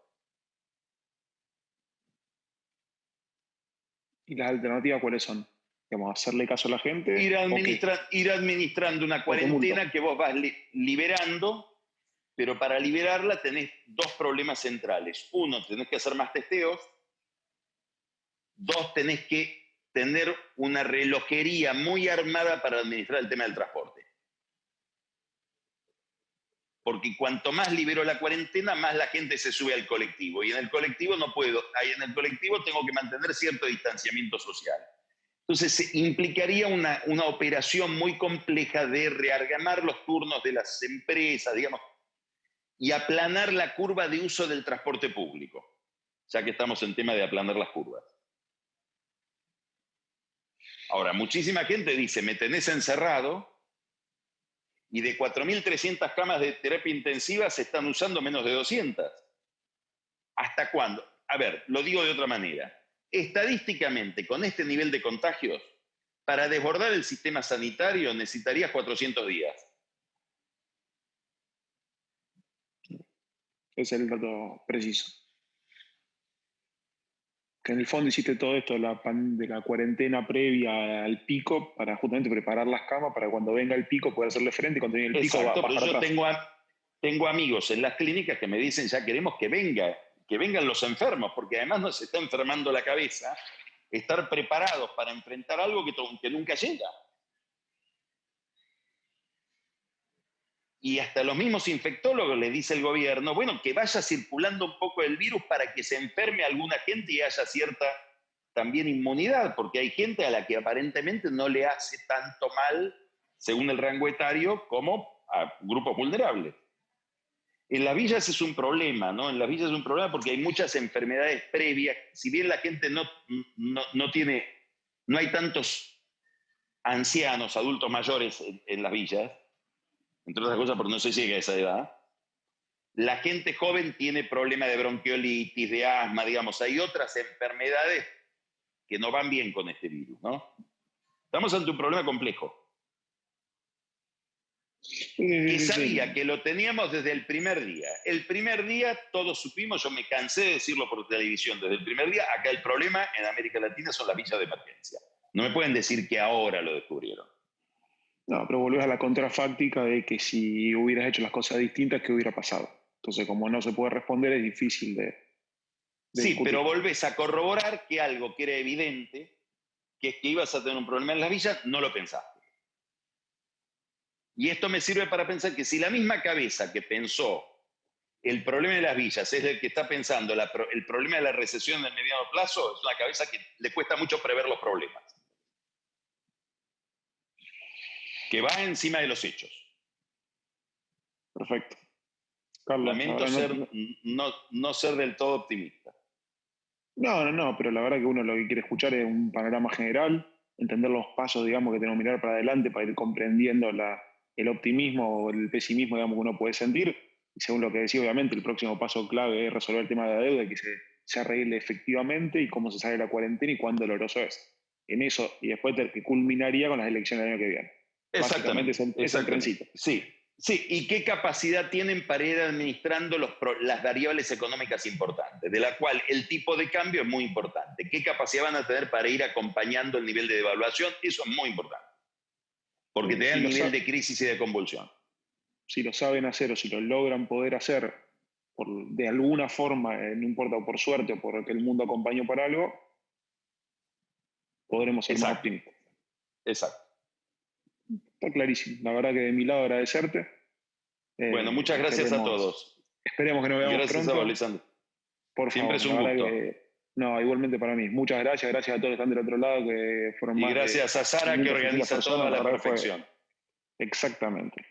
¿Y las alternativas cuáles son? Digamos, hacerle caso a la gente. Ir administrando una cuarentena que vos vas liberando, pero para liberarla tenés dos problemas centrales. Uno, tenés que hacer más testeos. Dos, tenés que tener una relojería muy armada para administrar el tema del transporte. Porque cuanto más libero la cuarentena, más la gente se sube al colectivo. Y en el colectivo no puedo. En el colectivo tengo que mantener cierto distanciamiento social. Entonces, implicaría una operación muy compleja de reargamar los turnos de las empresas, digamos, y aplanar la curva de uso del transporte público, ya que estamos en tema de aplanar las curvas. Ahora, muchísima gente dice, me tenés encerrado y de 4.300 camas de terapia intensiva se están usando menos de 200. ¿Hasta cuándo? A ver, lo digo de otra manera. Estadísticamente, con este nivel de contagios, para desbordar el sistema sanitario necesitarías 400 días. Ese es el dato preciso. Que en el fondo hiciste todo esto de la cuarentena previa al pico para justamente preparar las camas para cuando venga el pico poder hacerle frente y cuando venga el pico Exacto, bajar pero yo atrás. tengo amigos en las clínicas que me dicen ya queremos que vengan los enfermos, porque además nos está enfermando la cabeza estar preparados para enfrentar algo que nunca llega. Y hasta los mismos infectólogos le dice el gobierno, bueno, que vaya circulando un poco el virus para que se enferme alguna gente y haya cierta también inmunidad, porque hay gente a la que aparentemente no le hace tanto mal, según el rango etario, como a grupos vulnerables. En las villas es un problema, ¿no? En las villas es un problema porque hay muchas enfermedades previas. Si bien la gente no hay tantos ancianos, adultos mayores en las villas, entre otras cosas porque no se llega a esa edad, la gente joven tiene problemas de bronquiolitis, de asma, digamos. Hay otras enfermedades que no van bien con este virus, ¿no? Estamos ante un problema complejo. Que sabía que lo teníamos desde el primer día. El primer día todos supimos, yo me cansé de decirlo por televisión desde el primer día, acá el problema en América Latina son las villas de emergencia. No me pueden decir que ahora lo descubrieron. No, pero volvés a la contrafáctica de que si hubieras hecho las cosas distintas, ¿qué hubiera pasado? Entonces, como no se puede responder, es difícil de sí, discutir. Pero volvés a corroborar que algo que era evidente, que es que ibas a tener un problema en las villas, no lo pensaste. Y esto me sirve para pensar que si la misma cabeza que pensó el problema de las villas es el que está pensando el problema de la recesión en el mediano plazo, es una cabeza que le cuesta mucho prever los problemas. Que va encima de los hechos. Perfecto. Carlos, Lamento no ser del todo optimista. No, pero la verdad que uno lo que quiere escuchar es un panorama general, entender los pasos, digamos, que tenemos que mirar para adelante para ir comprendiendo el optimismo o el pesimismo, digamos, que uno puede sentir. Y según lo que decía, obviamente, el próximo paso clave es resolver el tema de la deuda, que se arregle efectivamente y cómo se sale de la cuarentena y cuán doloroso es. En eso, y después que culminaría con las elecciones del año que viene. Exactamente. Básicamente es el trencito. Sí, ¿y qué capacidad tienen para ir administrando las variables económicas importantes? De la cual el tipo de cambio es muy importante. ¿Qué capacidad van a tener para ir acompañando el nivel de devaluación? Eso es muy importante. Porque te da el nivel de crisis y de convulsión. Si lo saben hacer o si lo logran poder hacer de alguna forma, no importa o por suerte o porque el mundo acompañó para algo, podremos ser más optimistas. Exacto. Está clarísimo. La verdad que de mi lado agradecerte. Bueno, muchas gracias a todos. Esperemos que nos veamos gracias pronto. A vos, Lisandro. Por Siempre favor, es un gusto. No, igualmente para mí. Muchas gracias a todos los que están del otro lado, que fueron y más. Y gracias a Sara que organiza todo a la perfección. Exactamente.